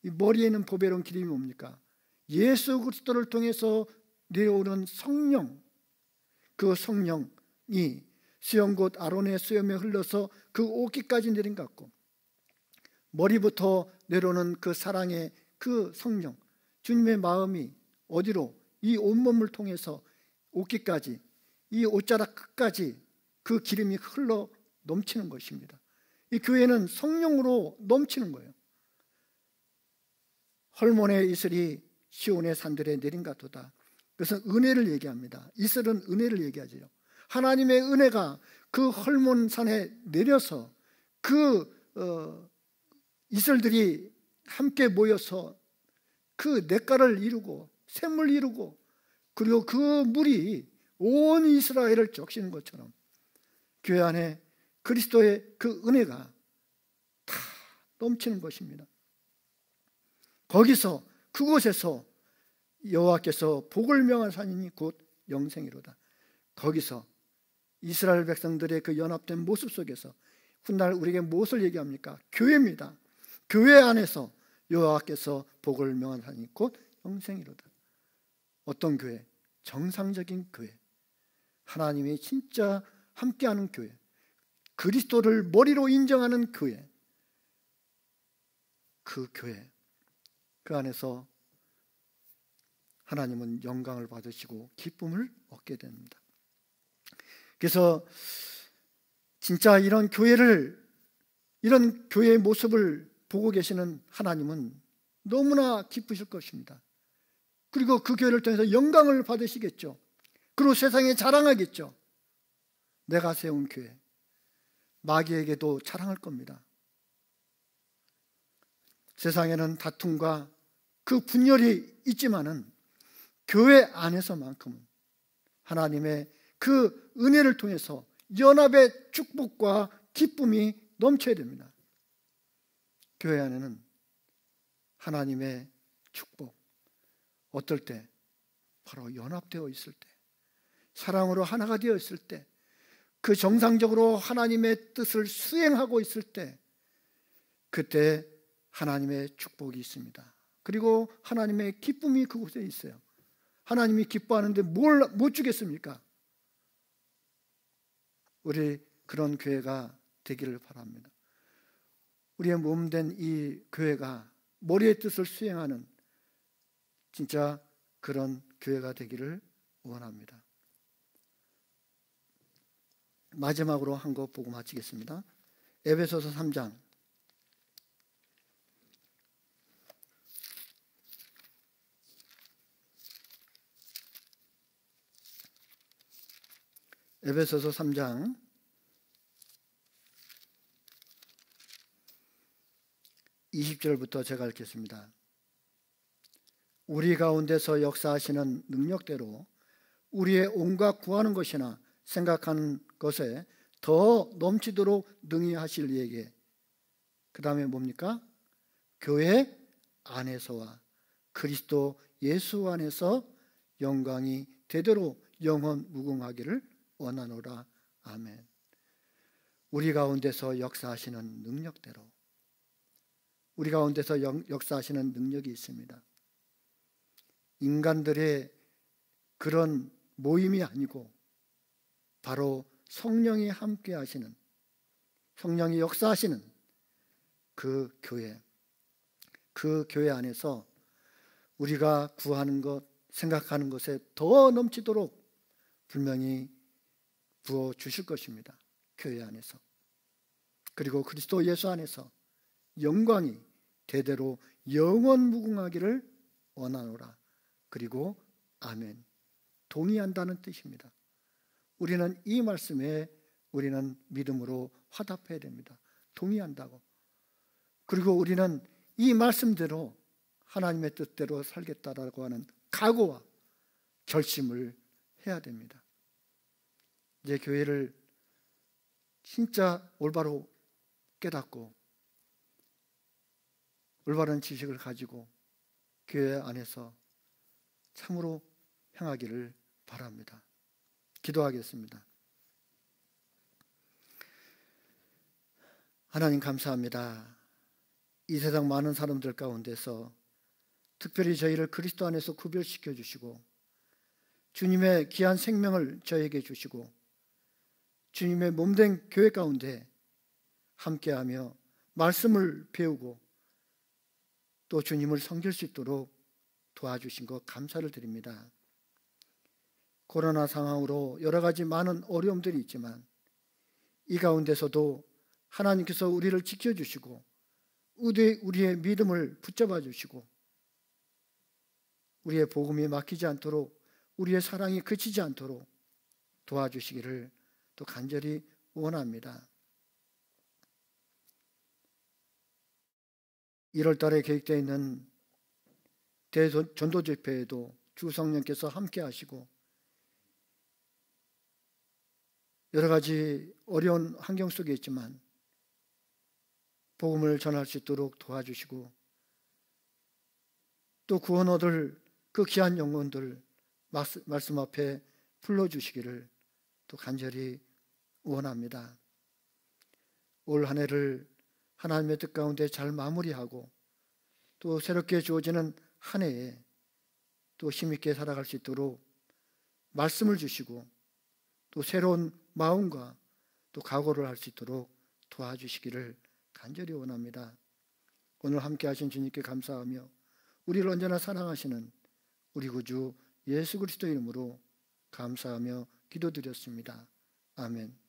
이 머리에 있는 보배로운 기름이 뭡니까? 예수 그리스도를 통해서 내려오는 성령, 그 성령이 수염 곧 아론의 수염에 흘러서 그 옷깃까지 내린 것 같고, 머리부터 내려오는 그 사랑의 그 성령, 주님의 마음이 어디로? 이 온몸을 통해서 옷깃까지, 이 옷자락 끝까지 그 기름이 흘러 넘치는 것입니다. 이 교회는 성령으로 넘치는 거예요. 헐몬의 이슬이 시온의 산들에 내린 같도다. 그것은 은혜를 얘기합니다. 이슬은 은혜를 얘기하죠. 하나님의 은혜가 그 헐몬산에 내려서 그 이슬들이 함께 모여서 그 냇가를 이루고 샘을 이루고, 그리고 그 물이 온 이스라엘을 적시는 것처럼 교회 안에 그리스도의 그 은혜가 다 넘치는 것입니다. 거기서, 그곳에서 여호와께서 복을 명한 산이니 곧 영생이로다. 거기서 이스라엘 백성들의 그 연합된 모습 속에서 훗날 우리에게 무엇을 얘기합니까? 교회입니다. 교회 안에서 여호와께서 복을 명한 산이 곧 영생이로다. 어떤 교회? 정상적인 교회, 하나님이 진짜 함께하는 교회, 그리스도를 머리로 인정하는 교회, 그 교회, 그 안에서 하나님은 영광을 받으시고 기쁨을 얻게 됩니다. 그래서 진짜 이런 교회의 모습을 보고 계시는 하나님은 너무나 기쁘실 것입니다. 그리고 그 교회를 통해서 영광을 받으시겠죠. 그리고 세상에 자랑하겠죠. 내가 세운 교회, 마귀에게도 자랑할 겁니다. 세상에는 다툼과 그 분열이 있지만은 교회 안에서만큼은 하나님의 그 은혜를 통해서 연합의 축복과 기쁨이 넘쳐야 됩니다. 교회 안에는 하나님의 축복, 어떨 때? 바로 연합되어 있을 때, 사랑으로 하나가 되어 있을 때, 그 정상적으로 하나님의 뜻을 수행하고 있을 때, 그때 하나님의 축복이 있습니다. 그리고 하나님의 기쁨이 그곳에 있어요. 하나님이 기뻐하는데 뭘 못 주겠습니까? 우리 그런 교회가 되기를 바랍니다. 우리의 몸된 이 교회가 머리의 뜻을 수행하는 진짜 그런 교회가 되기를 원합니다. 마지막으로 한 것 보고 마치겠습니다. 에베소서 3장 에베소서 3장 20절부터 제가 읽겠습니다. 우리 가운데서 역사하시는 능력대로 우리의 온갖 구하는 것이나 생각하는 것에 더 넘치도록 능히 하실 이에게, 그 다음에 뭡니까? 교회 안에서와 그리스도 예수 안에서 영광이 대대로 영원 무궁하기를 원하노라. 아멘. 우리 가운데서 역사하시는 능력대로, 우리 가운데서 역사하시는 능력이 있습니다. 인간들의 그런 모임이 아니고 바로 성령이 함께 하시는, 성령이 역사하시는 그 교회 안에서 우리가 구하는 것, 생각하는 것에 더 넘치도록 분명히 부어 주실 것입니다. 교회 안에서. 그리고 그리스도 예수 안에서 영광이 대대로 영원 무궁하기를 원하노라. 그리고 아멘. 동의한다는 뜻입니다. 우리는 이 말씀에 우리는 믿음으로 화답해야 됩니다. 동의한다고. 그리고 우리는 이 말씀대로 하나님의 뜻대로 살겠다라고 하는 각오와 결심을 해야 됩니다. 이제 교회를 진짜 올바로 깨닫고 올바른 지식을 가지고 교회 안에서 참으로 행하기를 바랍니다. 기도하겠습니다. 하나님 감사합니다. 이 세상 많은 사람들 가운데서 특별히 저희를 그리스도 안에서 구별시켜 주시고 주님의 귀한 생명을 저에게 주시고 주님의 몸된 교회 가운데 함께하며 말씀을 배우고 또 주님을 섬길 수 있도록 도와주신 것 감사를 드립니다. 코로나 상황으로 여러 가지 많은 어려움들이 있지만 이 가운데서도 하나님께서 우리를 지켜주시고 우리의 믿음을 붙잡아 주시고 우리의 복음이 막히지 않도록, 우리의 사랑이 그치지 않도록 도와주시기를 또 간절히 원합니다. 1월 달에 계획되어 있는 대전도 집회에도 주 성령께서 함께 하시고 여러 가지 어려운 환경 속에 있지만 복음을 전할 수 있도록 도와주시고 또 구원 얻을 그 귀한 영혼들 말씀 앞에 불러주시기를 또 간절히 원합니다. 올 한 해를 하나님의 뜻 가운데 잘 마무리하고 또 새롭게 주어지는 한 해에 또 힘있게 살아갈 수 있도록 말씀을 주시고 또 새로운 마음과 또 각오를 할 수 있도록 도와주시기를 간절히 원합니다. 오늘 함께 하신 주님께 감사하며 우리를 언제나 사랑하시는 우리 구주 예수 그리스도 이름으로 감사하며 기도드렸습니다. 아멘.